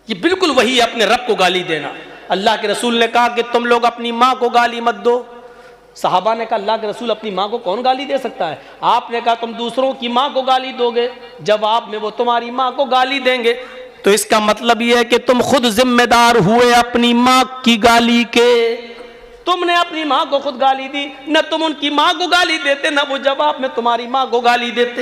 ये बिल्कुल वही है अपने रब को गाली देना। अल्लाह के रसूल ने कहा कि तुम लोग अपनी मां को गाली मत दो। सहाबा ने कहा अल्लाह के रसूल अपनी मां को कौन गाली दे सकता है? आपने कहा तुम दूसरों की मां को गाली दोगे, जवाब में वो तुम्हारी मां को गाली देंगे। तो इसका मतलब यह है कि तुम खुद जिम्मेदार हुए अपनी मां की गाली के। तुमने अपनी मां को खुद गाली दी, न तुम उनकी मां को गाली देते, न वो जवाब में तुम्हारी मां को गाली देते।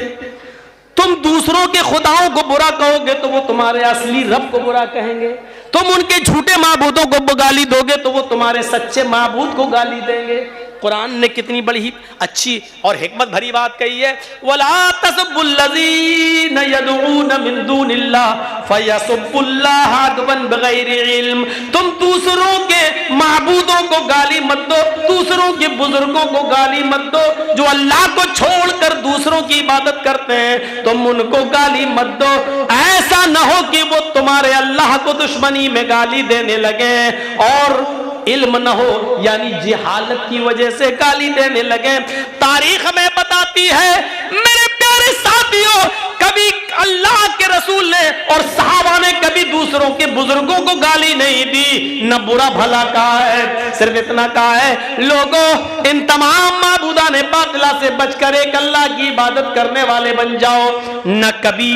तुम दूसरों के खुदाओं को बुरा कहोगे तो वो तुम्हारे असली रब को बुरा कहेंगे। तुम उनके झूठे माबूदों को गाली दोगे तो वो तुम्हारे सच्चे माबूद को गाली देंगे। कुरान ने कितनी बड़ी अच्छी और हिकमत भरी बात कही है, वला तसुब्बुल्लज़ीना यदऊना मिन दूनिल्लाह फयसुब्बुल्लाह अदवन बिगैरि इल्म। तुम दूसरों के माबूदों को गाली मत दो, दूसरों के बुजुर्गों को गाली मत दो। जो अल्लाह को छोड़कर दूसरों की इबादत करते हैं, तुम उनको गाली मत दो। ऐसा न हो कि वो तुम्हारे अल्लाह को दुश्मनी में गाली देने लगे और इल्म न हो, यानी जिहालत की वजह से गाली देने लगे। तारीख में बताती है मेरे प्यारे साथियों, कभी अल्लाह के रसूल ने और सहाबा ने कभी दूसरों के बुजुर्गों को गाली नहीं दी, न बुरा भला कहा है। सिर्फ इतना कहा है लोगों इन तमाम माबूदाने बातिला से बचकर एक अल्लाह की इबादत करने वाले बन जाओ। न कभी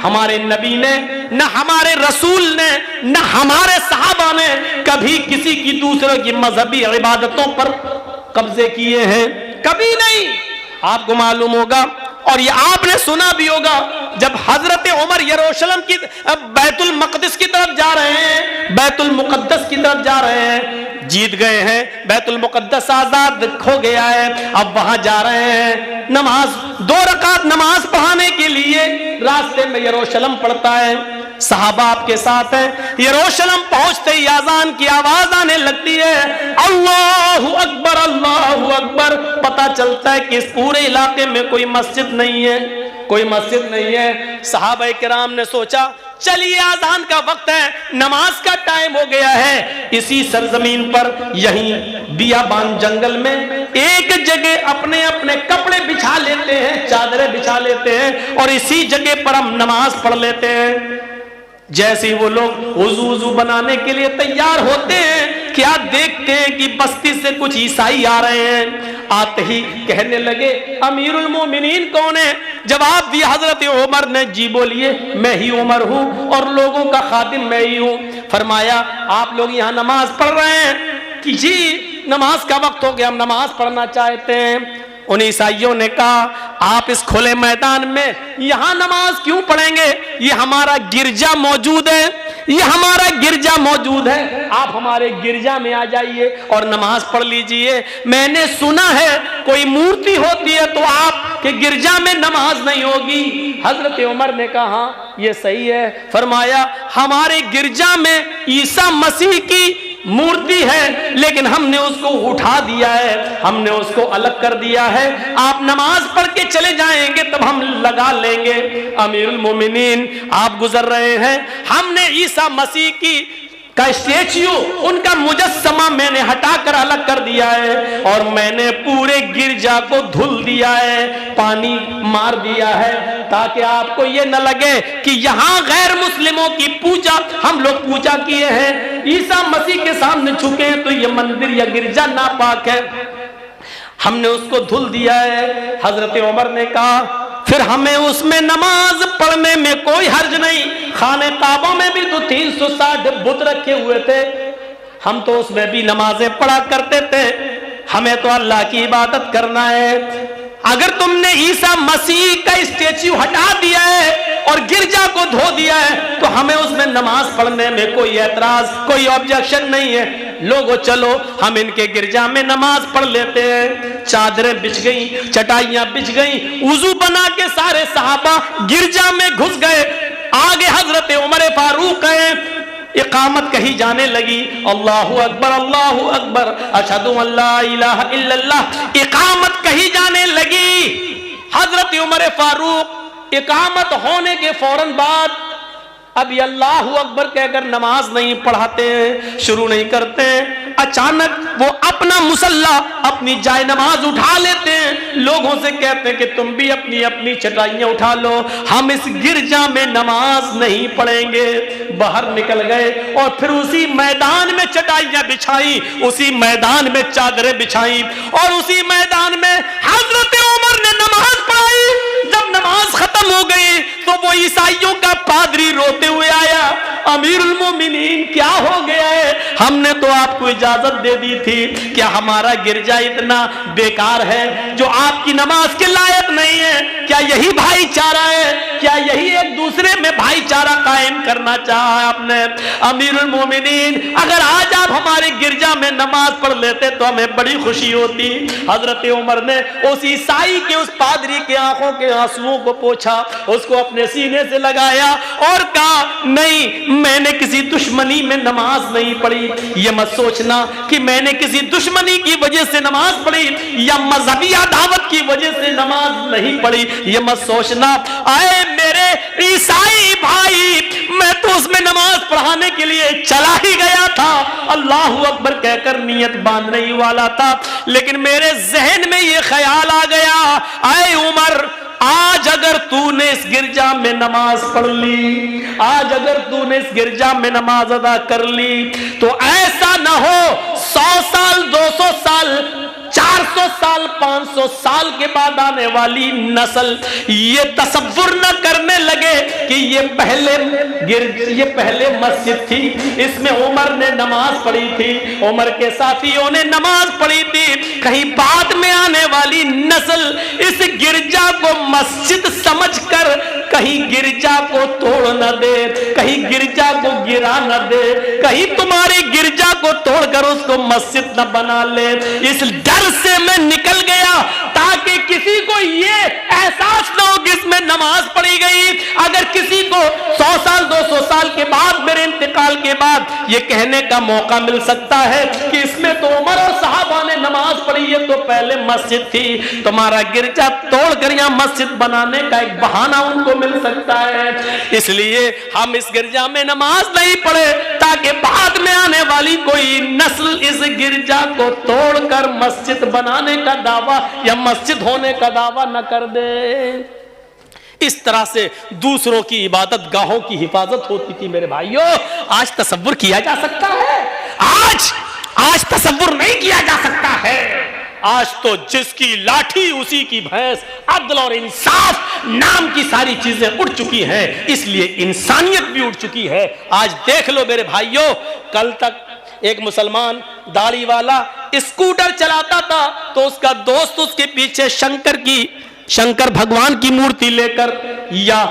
हमारे नबी ने, न हमारे रसूल ने, न हमारे सहाबा ने कभी किसी की दूसरों की मजहबी इबादतों पर कब्जे किए हैं, कभी नहीं। आपको मालूम होगा और ये आपने सुना भी होगा, जब हजरत उमर यरूशलेम की बैतुल मक़दिस की तरफ जा रहे हैं, बैतुल मुक़द्दस की तरफ जा रहे हैं, जीत गए हैं, बैतुल मुक़द्दस आजाद हो गया है, अब वहां जा रहे हैं नमाज, 2 रकात नमाज पढ़ाने के लिए रास्ते में यरूशलेम पड़ता है। सहाबा आपके साथ हैं। यरूशलेम पहुंचते ही अजान की आवाज आने लगती है, अल्लाहु अकबर, अल्लाहु अकबर। पता चलता है कि इस पूरे इलाके में कोई मस्जिद नहीं है, कोई मस्जिद नहीं है। सहाबा किराम ने सोचा चलिए आजान का वक्त है, नमाज का टाइम हो गया है। इसी सरजमीन पर यहीं बियाबान जंगल में एक जगह अपने अपने कपड़े बिछा लेते हैं, चादरें बिछा लेते हैं और इसी जगह पर हम नमाज पढ़ लेते हैं। जैसे ही वो लोग वुजू बनाने के लिए तैयार होते हैं, क्या देखते हैं कि बस्ती से कुछ ईसाई आ रहे हैं। आते ही कहने लगे अमीरुल मोमिनीन कौन है? जवाब दिया हजरत उमर ने, जी बोलिए, मैं ही उमर हूं और लोगों का खादिम मैं ही हूं। फरमाया आप लोग यहाँ नमाज पढ़ रहे हैं कि जी नमाज का वक्त हो गया, हम नमाज पढ़ना चाहते हैं। उन ईसाइयों ने कहा आप इस खुले मैदान में यहां नमाज क्यों पढ़ेंगे? ये हमारा गिरजा मौजूद है, ये हमारा गिरजा मौजूद है, आप हमारे गिरजा में आ जाइए और नमाज पढ़ लीजिए। मैंने सुना है कोई मूर्ति होती है तो आपके गिरजा में नमाज नहीं होगी। हजरत उमर ने कहा हाँ ये सही है। फरमाया हमारे गिरजा में ईसा मसीह की मूर्ति है, लेकिन हमने उसको उठा दिया है, हमने उसको अलग कर दिया है। आप नमाज पढ़ के चले जाएंगे तब हम लगा लेंगे। अमीरुल मोमिनीन आप गुजर रहे हैं, हमने ईसा मसीह की का स्टेच्यू, उनका मुजस्समा मैंने हटाकर अलग कर दिया है और मैंने पूरे गिरजा को धुल दिया है, पानी मार दिया है, ताकि आपको ये न लगे कि यहाँ गैर मुस्लिमों की पूजा हम लोग पूजा किए हैं, ईसा मसीह के सामने झुके हैं तो ये मंदिर या गिरजा नापाक है। हमने उसको धुल दिया है। हजरत उमर ने कहा फिर हमें उसमें नमाज पढ़ने में कोई हर्ज नहीं। खाने काबा में भी तो 360 बुत रखे हुए थे, हम तो उसमें भी नमाजें पढ़ा करते थे। हमें तो अल्लाह की इबादत करना है। अगर तुमने ईसा मसीह का स्टेच्यू हटा दिया है और गिरजा को धो दिया है तो हमें उसमें नमाज पढ़ने में कोई एतराज, कोई ऑब्जेक्शन नहीं है। लोगो चलो हम इनके गिरजा में नमाज पढ़ लेते हैं। चादरें बिछ गई, चटाइयां बिछ गई, वुजू बना के सारे सहाबा गिरजा में घुस गए। आगे हजरत उमर फारूक है, इकामत कही जाने लगी, अल्लाहु अकबर अशहदु अल्ला इलाहा इल्लल्लाह, इकामत कही जाने लगी। हजरत उमर फारूक इकामत होने के फौरन बाद अभी अल्लाहु अकबर कहकर नमाज नहीं पढ़ाते हैं, शुरू नहीं करते हैं। अचानक वो अपना मुसल्ला, अपनी जाय नमाज उठा लेते हैं, लोगों से कहते हैं कि तुम भी अपनी अपनी चटाइयां उठा लो, हम इस गिरजा में नमाज नहीं पढ़ेंगे। बाहर निकल गए और फिर उसी मैदान में चटाइयां बिछाई, उसी मैदान में चादरें बिछाई और उसी मैदान में हजरत उमर ने नमाज पढ़ाई। जब नमाज खत्म हो गई तो वो ईसाइयों का पादरी रोते हुए आया, अमीरुल मोमिनीन क्या हो गया है? हमने तो आपको इजाजत दे दी थी, क्या हमारा गिरजा इतना बेकार है जो आपकी नमाज के लायक नहीं है? क्या यही भाईचारा है? क्या यही एक दूसरे में भाईचारा कायम करना चाहा आपने? अमीरुल मोमिनीन अगर आज आप हमारे गिरजा में नमाज पढ़ लेते तो हमें बड़ी खुशी होती। हजरत उमर ने उस ईसाई के, उस पादरी के आंखों के आंसुओं को पोंछा, उसको अपने सीने से लगाया और कहा नहीं, मैंने किसी दुश्मनी में नमाज नहीं पढ़ी। ये मत सोचना कि मैंने किसी दुश्मनी की वजह से नमाज पढ़ी या मजहबी अदावत की वजह से नमाज नहीं पढ़ी, ये मत सोचना। आए मेरे ईसाई भाई, मैं तो उसमें नमाज पढ़ाने के लिए चला ही गया था, अल्लाहु अकबर कहकर नियत बांधने ही वाला था, लेकिन मेरे जहन में ये ख्याल आ गया, आए उमर, आज अगर तूने इस गिरजा में नमाज पढ़ ली, आज अगर तूने इस गिरजा में नमाज अदा कर ली तो ऐसा ना हो 100 साल, 200 साल, 400 साल, 500 साल के बाद आने वाली नस्ल ये तसव्वुर न करने लगे कि ये पहले मस्जिद थी, इसमें उमर ने नमाज पढ़ी थी, उमर के साथियों ने नमाज पढ़ी थी। कहीं बाद में आने वाली नस्ल इस गिरजा को मस्जिद समझकर कहीं गिरजा को तोड़ न दे, कहीं गिरजा को गिरा न दे, कहीं तुम्हारे गिरजा को तोड़कर उसको मस्जिद न बना ले। इस डर से मैं निकल गया ताकि किसी किसी को ये एहसास ना हो कि इसमें नमाज पढ़ी गई। अगर किसी को 100 साल 200 साल के बाद, मेरे इंतकाल के बाद, ये कहने का मौका मिल सकता है कि इसमें तो उमर और सहाबा ने नमाज पढ़ी है, तो पहले मस्जिद थी, तुम्हारा गिरजा तोड़कर यहां मस्जिद बनाने का एक बहाना उनको मिल सकता है। इसलिए हम इस गिरजा में नमाज नहीं पढ़े ताकि बाद में आने वाली कोई नस्ल इस गिरजा को तोड़कर मस्जिद बनाने का दावा या मस्जिद होने का दावा न कर दे। इस तरह से दूसरों की इबादत गाहों की हिफाजत होती थी मेरे भाइयों। आज तसव्वुर किया जा सकता है? आज तसव्वुर नहीं किया जा सकता है। आज तो जिसकी लाठी उसी की भैंस, अदल और इंसाफ नाम की सारी चीजें उड़ चुकी हैं, इसलिए इंसानियत भी उड़ चुकी है। आज देख लो मेरे भाइयों, कल तक एक मुसलमान दाढ़ी वाला स्कूटर चलाता था तो उसका दोस्त उसके पीछे शंकर भगवान की मूर्ति लेकर या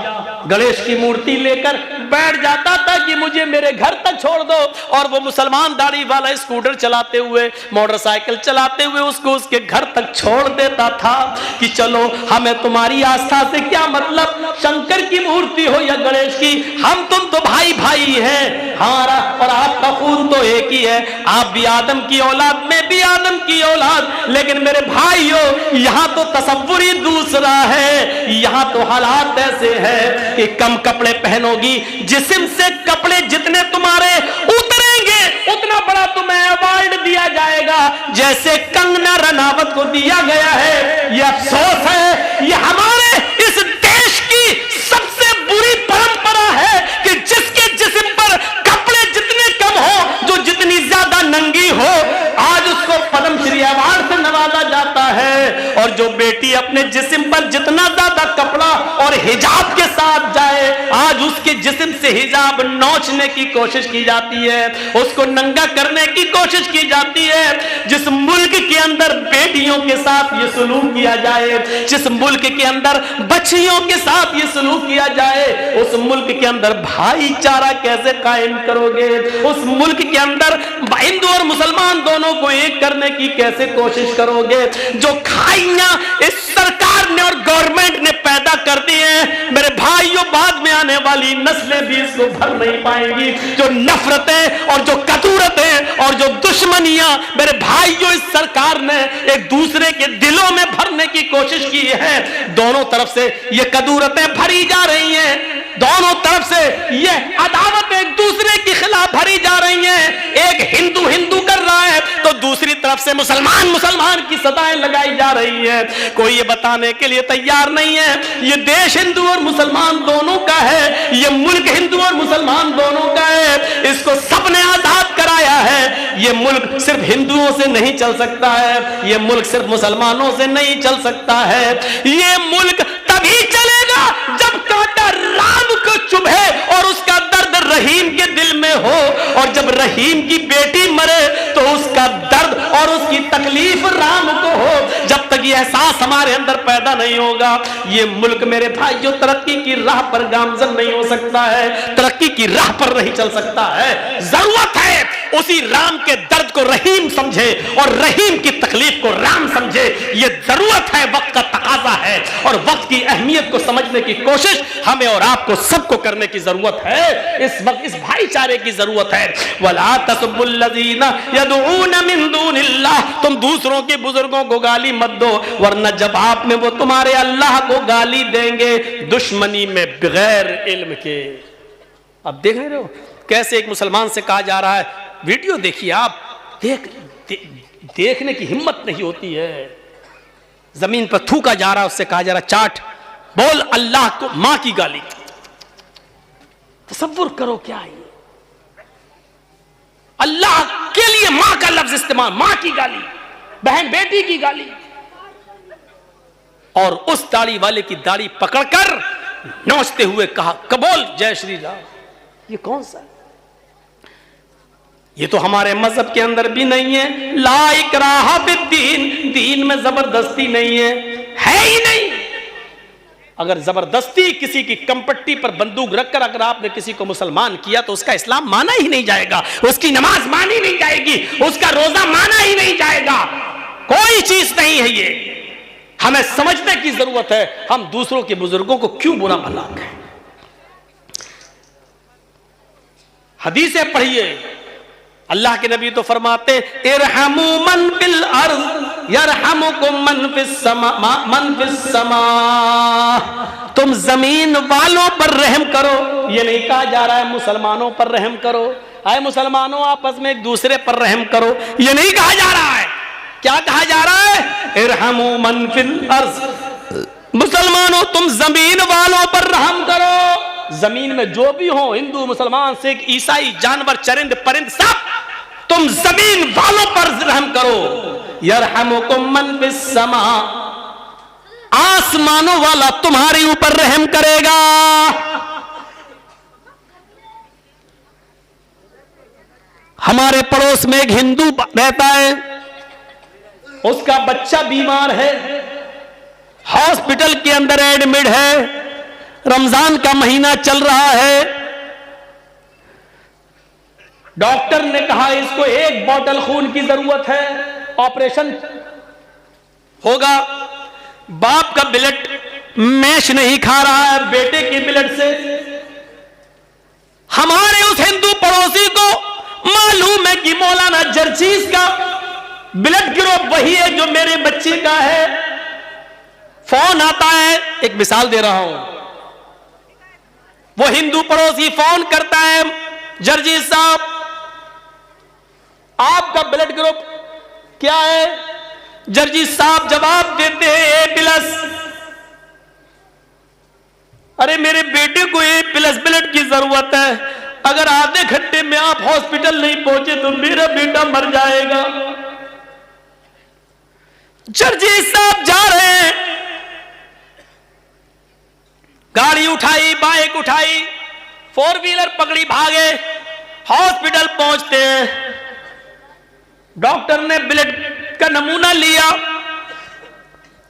गणेश की मूर्ति लेकर बैठ जाता था कि मुझे मेरे घर तक छोड़ दो, और वो मुसलमान दाढ़ी वाला स्कूटर चलाते हुए, मोटरसाइकिल चलाते हुए उसको उसके घर तक छोड़ देता था कि चलो, हमें तुम्हारी आस्था से क्या मतलब, शंकर की मूर्ति हो या गणेश की, हम तुम तो भाई भाई हैं, हमारा और आपका खून तो एक ही है, आप भी आदम की औलाद, मैं भी आदम की औलाद। लेकिन मेरे भाइयों, यहाँ तो तसव्वुर ही दूसरा है। यहाँ तो हालात ऐसे हैं कि कम कपड़े पहनोगी, जिस्म से कपड़े जितने तुम्हारे उतरेंगे उतना बड़ा तुम्हें अवार्ड दिया जाएगा, जैसे कंगना रनावत को दिया गया है। यह अफसोस है, यह हमारे इस देश की सबसे बुरी परंपरा है कि जिसके जिस्म पर कपड़े जितने कम हो, जो जितनी ज्यादा नंगी हो, आज उसको पद्मश्री अवार्ड से नवाजा जाता है। और जो बेटी अपने जिस्म पर जितना ज्यादा कपड़ा और हिजाब के साथ जाए, आज उसके जिस्म से हिजाब नोचने की कोशिश की जाती है, उसको नंगा करने की कोशिश की जाती है। जिस मुल्क के अंदर बेटियों के साथ ये सलूक किया जाए, जिस मुल्क के अंदर बच्चियों के साथ ये सलूक किया जाए, उस मुल्क के अंदर भाईचारा कैसे कायम करोगे? उस मुल्क के अंदर हिंदू और मुसलमान दोनों को एक करने की कैसे कोशिश करोगे? जो खाइयां इस सरकार ने और गवर्नमेंट ने पैदा कर दी हैं, मेरे भाइयों, बाद में आने वाली नस्लें भी इसको भर नहीं पाएंगी। जो नफरतें और जो कदूरतें और जो दुश्मनियां मेरे भाइयों इस सरकार ने एक दूसरे के दिलों में भरने की कोशिश की है, दोनों तरफ से ये कदूरतें भरी जा रही हैं, दोनों तरफ से ये अदावत एक दूसरे के खिलाफ भरी जा रही है। एक हिंदू हिंदू कर रहा है तो दूसरी तरफ से मुसलमान मुसलमान की सदाएं लगाई जा रही है। कोई ये बताने के लिए तैयार नहीं है ये देश हिंदू और मुसलमान दोनों का है, ये मुल्क हिंदू और मुसलमान दोनों का है, इसको सबने आजाद कराया है। ये मुल्क सिर्फ हिंदुओं से नहीं चल सकता है, ये मुल्क सिर्फ मुसलमानों से नहीं चल सकता है। ये मुल्क तभी चलेगा जब कांटा राम को चुभे और उसका दर्द रहीम के दिल में हो, और जब रहीम की बेटी मरे तो उसका दर्द और उसकी तकलीफ राम को हो। जब तक ये एहसास हमारे अंदर पैदा नहीं होगा, ये मुल्क मेरे भाइयों तरक्की की राह पर गामजन नहीं हो सकता है, तरक्की की राह पर नहीं चल सकता है। जरूरत है उसी राम के दर्द को रहीम समझे और रहीम की तकलीफ को राम समझे। ये जरूरत है, वक्त का तकाजा है, और वक्त की अहमियत को समझने की कोशिश हमें और आपको सबको करने की जरूरत है। इस वक्त इस भाईचारे की जरूरत है। वला तसब्बुल्लज़ीना यदऊना मिन दूनिल्लाह, तुम दूसरों के बुजुर्गों को गाली मत दो, वरना जवाब में वो तुम्हारे अल्लाह को गाली देंगे दुश्मनी में बगैर इल्म के। अब देख रहे हो कैसे एक मुसलमान से कहा जा रहा है, वीडियो देखिए आप, देखने की हिम्मत नहीं होती है, जमीन पर थूका जा रहा है, उससे कहा जा रहा है चाट, बोल अल्लाह को मां की गाली। तसव्वुर करो क्या है, अल्लाह के लिए मां का लफ्ज इस्तेमाल, मां की गाली, बहन बेटी की गाली, और उस दाढ़ी वाले की दाढ़ी पकड़कर नोचते हुए कहा कबोल जय श्री राम। ये कौन सा? ये तो हमारे मजहब के अंदर भी नहीं है। ला इकराहा फिद्दीन, दीन में जबरदस्ती नहीं है ही नहीं। अगर जबरदस्ती किसी की कंपट्टी पर बंदूक रखकर अगर आपने किसी को मुसलमान किया तो उसका इस्लाम माना ही नहीं जाएगा, उसकी नमाज मानी नहीं जाएगी, उसका रोजा माना ही नहीं जाएगा। कोई चीज नहीं है ये। हमें समझने की जरूरत है, हम दूसरों के बुजुर्गों को क्यों बुरा भला कहें। हदीसें पढ़िए, अल्लाह के नबी तो फरमाते इरहमू मन फिल अर्ज़ यरहमुकुम मन फिस समा। तुम जमीन वालों पर रहम करो, ये नहीं कहा जा रहा है मुसलमानों पर रहम करो, आए मुसलमानों आपस में एक दूसरे पर रहम करो, ये नहीं कहा जा रहा है। क्या कहा जा रहा है? इरहमू मन फिल अर्ज़, मुसलमानों तुम जमीन वालों पर रहम करो। जमीन में जो भी हो, हिंदू मुसलमान सिख ईसाई जानवर चरिंद परिंद सब, तुम जमीन वालों पर रहम करो। यरहमुकुम मन फिस समा, आसमानों वाला तुम्हारे ऊपर रहम करेगा। हमारे पड़ोस में एक हिंदू रहता है, उसका बच्चा बीमार है, हॉस्पिटल के अंदर एडमिट है, रमजान का महीना चल रहा है। डॉक्टर ने कहा इसको 1 बोतल खून की जरूरत है, ऑपरेशन होगा। बाप का ब्लड मैच नहीं खा रहा है बेटे के ब्लड से। हमारे उस हिंदू पड़ोसी को मालूम है कि मौलाना जर्जीज का ब्लड ग्रुप वही है जो मेरे बच्चे का है। फोन आता है, एक मिसाल दे रहा हूं, वो हिंदू पड़ोसी फोन करता है, जर्जीज साहब आपका ब्लड ग्रुप क्या है? जर्जीज साहब जवाब देते हैं A+। अरे मेरे बेटे को A+ ब्लड की जरूरत है, अगर आधे घंटे में आप हॉस्पिटल नहीं पहुंचे तो मेरा बेटा मर जाएगा। जर्जीज साहब जा रहे हैं, गाड़ी उठाई, बाइक उठाई, 4 व्हीलर पकड़ी, भागे, हॉस्पिटल पहुंचते हैं। डॉक्टर ने ब्लड का नमूना लिया,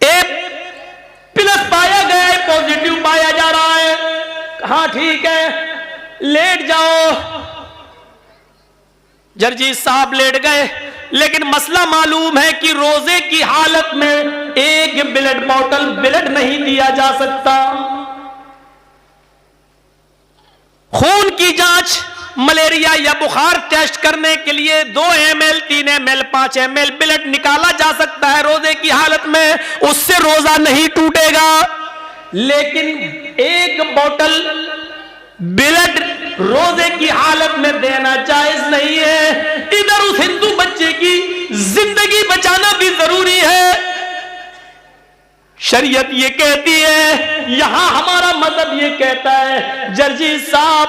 A+ पाया गया है, पॉजिटिव पाया जा रहा है। हाँ ठीक है, लेट जाओ। जर्जीज साहब लेट गए, लेकिन मसला मालूम है कि रोजे की हालत में 1 ब्लड बॉटल ब्लड नहीं दिया जा सकता। खून की जांच मलेरिया या बुखार टेस्ट करने के लिए 2 ml 3 ml 5 ml ब्लड निकाला जा सकता है रोजे की हालत में, उससे रोजा नहीं टूटेगा। लेकिन 1 बोतल ब्लड रोजे की हालत में देना जायज नहीं है। इधर उस हिंदू बच्चे की जिंदगी बचाना भी जरूरी है। शरीयत ये कहती है, यहां हमारा मजहब ये कहता है, जर्जीज साहब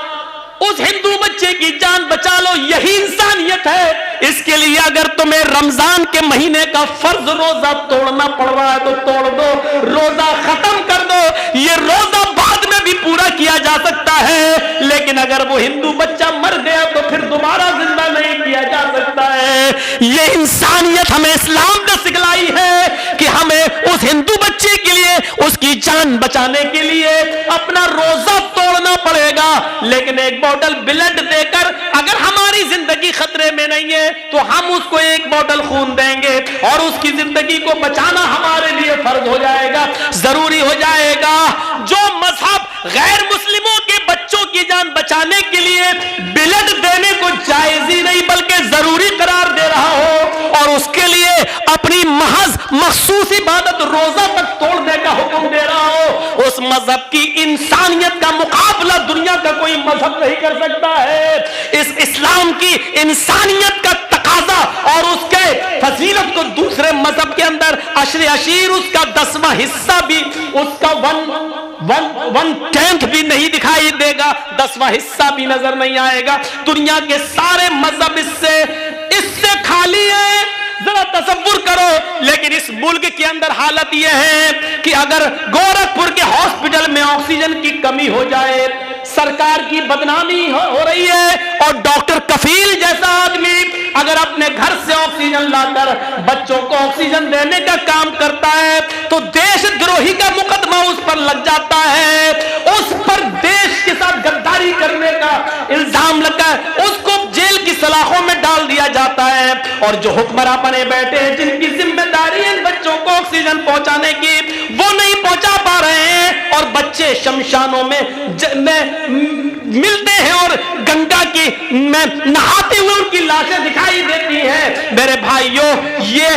उस हिंदू बच्चे की जान बचा लो, यही इंसानियत है। इसके लिए अगर तुम्हें रमजान के महीने का फर्ज रोजा तोड़ना पड़ रहा है तो तोड़ दो, रोजा खत्म कर दो। ये रोजा बाद में भी पूरा किया जा सकता है, लेकिन अगर वो हिंदू बच्चा मर गया तो फिर दोबारा जिंदा नहीं किया जा सकता है। ये इंसानियत हमें इस्लाम ने सिखलाई है कि हमें उस हिंदू बच्चे के लिए, उसकी जान बचाने के लिए अपना रोजा तोड़ना पड़ेगा। लेकिन 1 बोतल ब्लड देकर अगर हमारी जिंदगी खतरे में नहीं है तो हम उसको 1 बोतल खून देंगे और उसकी जिंदगी को बचाना हमारे लिए फर्ज हो जाएगा, जरूरी हो जाएगा। जो मजहब गैर मुस्लिमों के बच्चों की जान बचाने के लिए ब्लड देने को जायज ही नहीं बल्कि जरूरी करार दे रहा हो और उसके लिए अपनी महज मखसूस इबादत रोजा तक तोड़ने का हुक्म दे रहा हो, उस मजहब की इंसानियत का मुकाबला दुनिया का कोई मजहब नहीं कर सकता है। इस इस्लाम की इंसानियत का तकाजा और उसके फजीलत को दूसरे मजहब के अंदर अशरे अशीर उसका 10वां हिस्सा भी, उसका 1/10 भी नहीं दिखाई देगा, 10वां हिस्सा भी नजर नहीं आएगा। दुनिया के सारे मजहब इससे खाली है, जरा तसव्वुर करो। लेकिन इस मुल्क के अंदर हालत यह है कि अगर गोरखपुर के हॉस्पिटल में ऑक्सीजन की कमी हो जाए, सरकार की बदनामी हो रही है और डॉक्टर कफील जैसा आदमी अगर अपने घर से ऑक्सीजन लाकर बच्चों को ऑक्सीजन देने का काम करता है तो देशद्रोही का मुकदमा उस पर लग जाता है, उस पर देश के साथ गद्दारी करने का इल्जाम लगा, उसको जेल की सलाखों में डाल दिया जाता है। और जो हुक्मरान बने बैठे हैं जिनकी जिम्मेदारी है इन बच्चों को ऑक्सीजन पहुंचाने की, शमशानों में मिलते हैं और गंगा की में नहाते हुए उनकी लाशें दिखाई देती हैं। मेरे भाइयों, ये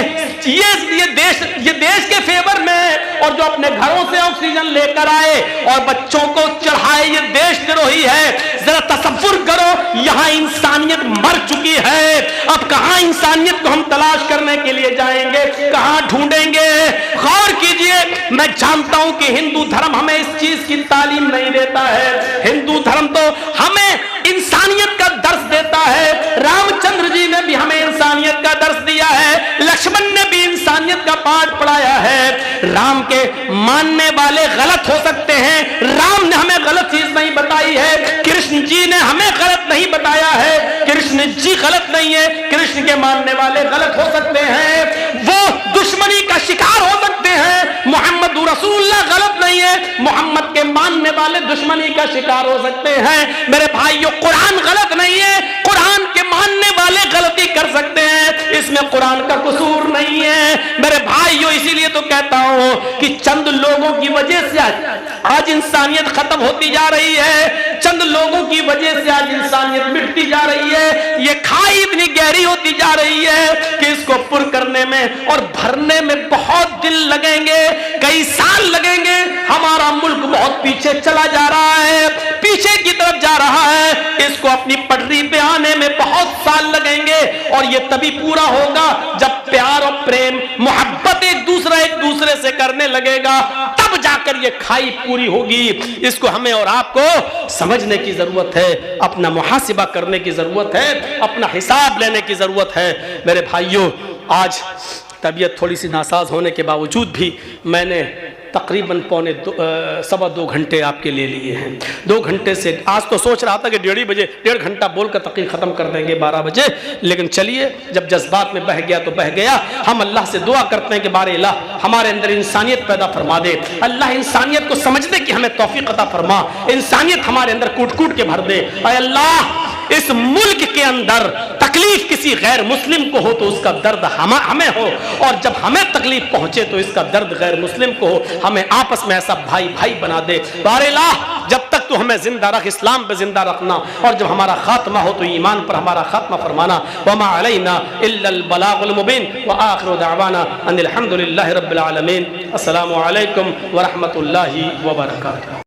देश के फेवर में है, और जो अपने घरों से ऑक्सीजन लेकर आए और बच्चों को चढ़ाए, ये देशद्रोही है। जरा तसव्वुर करो, यहाँ इंसानियत मर चुकी है। अब कहां इंसानियत को हम तलाश करने के लिए जाएंगे, कहां ढूंढेंगे? गौर कीजिए, मैं जानता हूं कि हिंदू धर्म हमें इस चीज की तालीम नहीं देता है। हिंदू धर्म तो हमें इंसानियत का दर्स देता है। रामचंद्र जी ने भी हमें इंसानियत का दर्स दिया है, लक्ष्मण ने भी इंसानियत का पाठ पढ़ाया है। राम के मानने वाले गलत हो सकते हैं, राम ने हमें गलत चीज नहीं बताई है। कृष्ण जी ने हमें गलत नहीं बताया है, कृष्ण जी गलत नहीं है। कृष्ण के मानने वाले गलत हो सकते हैं, वो दुश्मनी का शिकार हो सकते हैं। मोहम्मद रसूलुल्लाह गलत नहीं है, मोहम्मद के मानने वाले दुश्मनी का शिकार हो सकते हैं। मेरे भाइयों, कुरान गलत नहीं है, कुरान के मानने वाले गलती कर सकते हैं, इसमें कुरान का कसूर नहीं है। मेरे भाइयों, इसीलिए तो कहता हूं कि चंद लोगों की वजह से आज इंसानियत खत्म होती जा रही है, चंद लोगों की वजह से आज इंसानियत मिटती जा रही है। ये खाई इतनी गहरी होती जा रही है कि इसको पुर करने में और भरने में बहुत दिन लगेंगे, कई साल लगेंगे। हमारा मुल्क बहुत पीछे चला जा रहा है, पीछे की तरफ जा रहा है। इसको अपनी पटरी पे आने में बहुत साल लगेंगे, और ये तभी पूरा होगा जब प्यार और प्रेम मोहब्बत एक दूसरे से करने लगेगा, तब जाकर ये खाई पूरी होगी। इसको हमें और आपको समझने की जरूरत है, अपना मुहासिबा करने की जरूरत है, अपना हिसाब लेने की जरूरत है। मेरे भाइयों, आज तबीयत थोड़ी सी नासाज होने के बावजूद भी मैंने तकरीबन 1.25 घंटे आपके लिए लिए हैं। 2 घंटे से आज तो सोच रहा था कि 1.5 घंटा बोलकर तकरीर ख़त्म कर देंगे 12 बजे, लेकिन चलिए, जब जज्बात में बह गया तो बह गया। हम अल्लाह से दुआ करते हैं कि बारे अल्लाह हमारे अंदर इंसानियत पैदा फरमा दे, अल्लाह इंसानियत को समझने की हमें तौफीक अता फरमा, इंसानियत हमारे अंदर कूट कूट के भर दे। अल्लाह, इस मुल्क के अंदर तकलीफ किसी गैर मुस्लिम को हो तो उसका दर्द हमें हो, और जब हमें तकलीफ पहुंचे तो इसका दर्द गैर मुस्लिम को हो। हमें आपस में ऐसा भाई भाई बना दे। बारेला, जब तक तो हमें जिंदा रख, इस्लाम पे जिंदा रखना, और जब हमारा खात्मा हो तो ईमान पर हमारा खात्मा फरमाना। वमा अलैना इल्लल बलागुल मुबीन व आखिरु दअवाना अनिल हम्दुलिल्लाहि रब्बिल आलमीन। अस्सलामु अलैकुम व रहमतुल्लाहि व बरकातुहू।